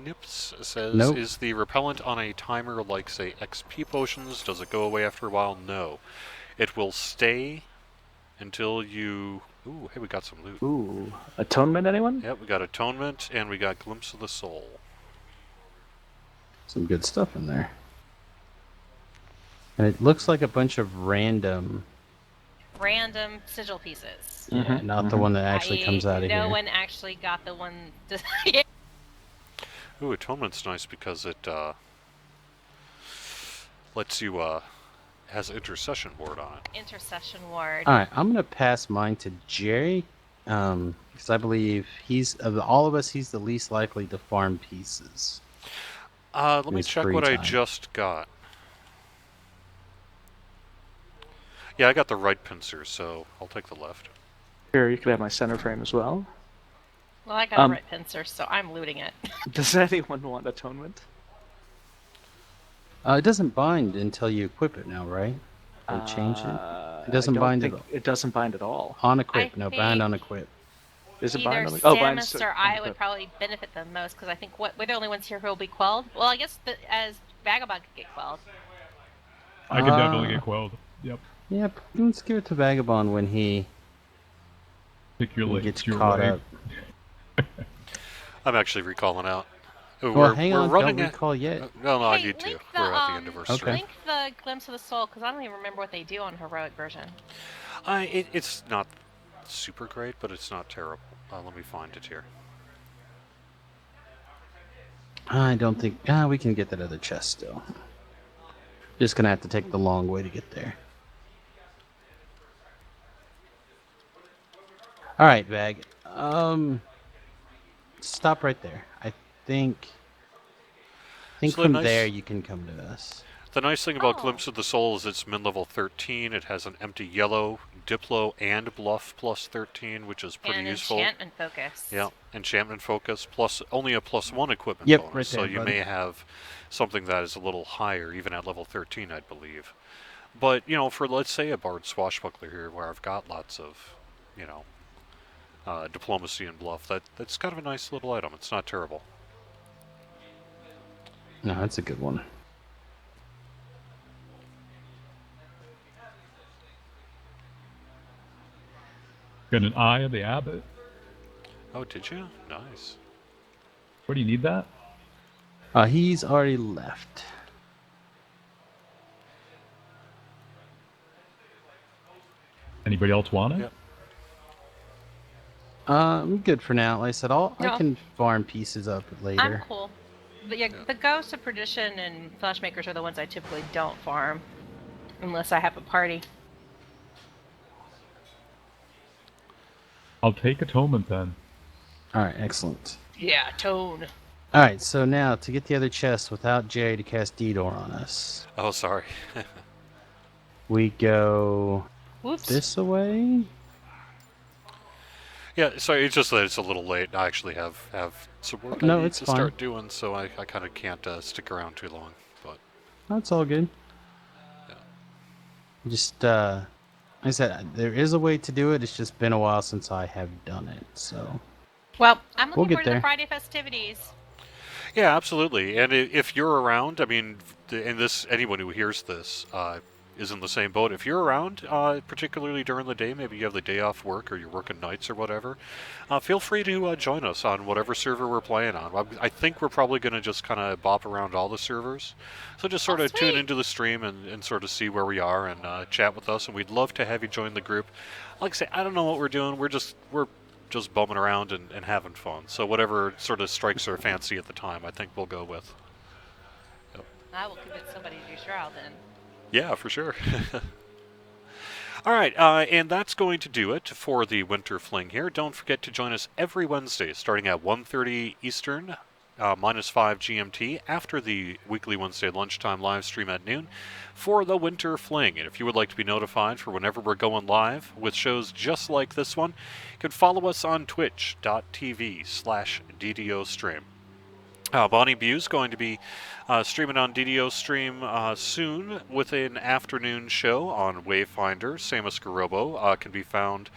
Nips says, Nope. is the repellent on a timer like, say, XP potions? Does it go away after a while? No. It will stay until you... Ooh, hey, we got some loot. Ooh, atonement, anyone? Yep, we got Atonement, and we got Glimpse of the Soul. Some good stuff in there. And it looks like a bunch of random, Sigil pieces. yeah, not the one that actually comes out of no here. one actually got the one. Ooh, Atonement's nice because it lets you, has Intercession Ward on it. Intercession ward. All right, I'm gonna pass mine to Jerry, because I believe he's of all of us, he's the least likely to farm pieces. Let me his check free what I time. just got. Yeah, I got the right pincer, so I'll take the left. Here, you can have my center frame as well. Well, I got a right pincer, so I'm looting it. Does anyone want atonement? It doesn't bind until you equip it now, right? They changed it. It doesn't I don't bind think at all. it doesn't bind at all. On equip, I no, bind think on equip. Is it Either bind on? Samus bind or I on would the- probably benefit the most because I think we're the only ones here who will be quelled. Well, I guess as Vagabond could get quelled. I can definitely get quelled. Yep. Yep, let's give it to Vagabond when he Pick your gets your caught way. up. I'm actually recalling out. Well, hang we're on, running don't recall yet. No, I Hey, need to. link We're at the end of our Okay. stream. Link the Glimpse of the Soul because I don't even remember what they do on heroic version. It's not super great, but it's not terrible. Let me find it here. I don't think we can get that other chest still. Just gonna have to take the long way to get there. All right, Vag. Stop right there. I think So the from nice- there you can come to us. The nice thing about Oh. Glimpse of the Soul is it's mid-level 13. It has an empty yellow, Diplo, and Bluff plus 13, which is pretty and useful. enchantment focus. Yeah, Enchantment Focus, plus only a +1 equipment Yep, bonus. right so there, you bud. may have something that is a little higher, even at level 13, I believe. But, for, let's say, a Bard Swashbuckler here, where I've got lots of, Diplomacy and Bluff, that's kind of a nice little item. It's not terrible. No, that's a good one. Got an Eye of the Abbot. Oh, did you? Nice. What do you need that? He's already left. Anybody else want it? Yep. I'm good for now. Like I said, I No. can farm pieces up later. I'm cool. But yeah, the Ghost of Perdition and Flashmakers are the ones I typically don't farm. Unless I have a party. I'll take Atonement then. All right, excellent. Yeah, Tone. All right, so now to get the other chest without Jerry to cast D-Door on us, Oh, sorry. we go Whoops. this way. Yeah, sorry, it's just that it's a little late. I actually have some work No, I need it's to fine. start doing, so I kind of can't stick around too long. But That's all good. Yeah. Just, like I said, there is a way to do it. It's just been a while since I have done it, so. Well, I'm We'll looking get forward to there. the Friday festivities. yeah, absolutely. And if you're around, I mean, and this anyone who hears this, is in the same boat, if you're around, particularly during the day, maybe you have the day off work or you're working nights or whatever, feel free to join us on whatever server we're playing on. I think we're probably going to just kind of bop around all the servers. So just sort Oh, of tune sweet. into the stream and sort of see where we are and chat with us. And we'd love to have you join the group. Like I say, I don't know what we're doing. We're just bumming around and having fun. So whatever sort of strikes our fancy at the time, I think we'll go with. Yep. I will convince somebody to do Shroud then. Yeah, for sure. All right, and that's going to do it for the Winter Fling here. Don't forget to join us every Wednesday, starting at 1:30 Eastern, -5 GMT, after the weekly Wednesday lunchtime live stream at noon, for the Winter Fling. And if you would like to be notified for whenever we're going live with shows just like this one, you can follow us on twitch.tv/DDOstream. Bonnie Bew's going to be streaming on DDO Stream soon with an afternoon show on Wayfinder. Samus Garobo can be found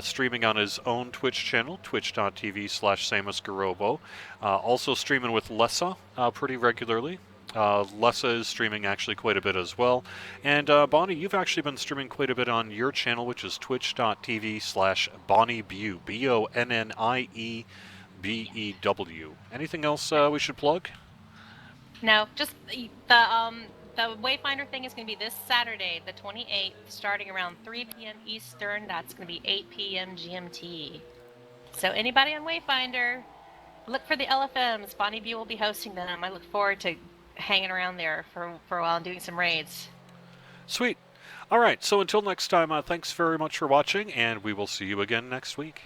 streaming on his own Twitch channel, twitch.tv/Samus Garobo. Also streaming with Lessa pretty regularly. Lessa is streaming actually quite a bit as well. And Bonnie, you've actually been streaming quite a bit on your channel, which is twitch.tv/BonnieBew, BonnieBew. Anything else we should plug? No, just the Wayfinder thing is going to be this Saturday, the 28th, starting around 3 p.m. Eastern. That's going to be 8 p.m. GMT. So anybody on Wayfinder, look for the LFMs. Bonnie B will be hosting them. I look forward to hanging around there for a while and doing some raids. Sweet. All right, so until next time, thanks very much for watching, and we will see you again next week.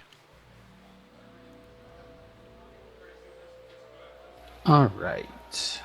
All right.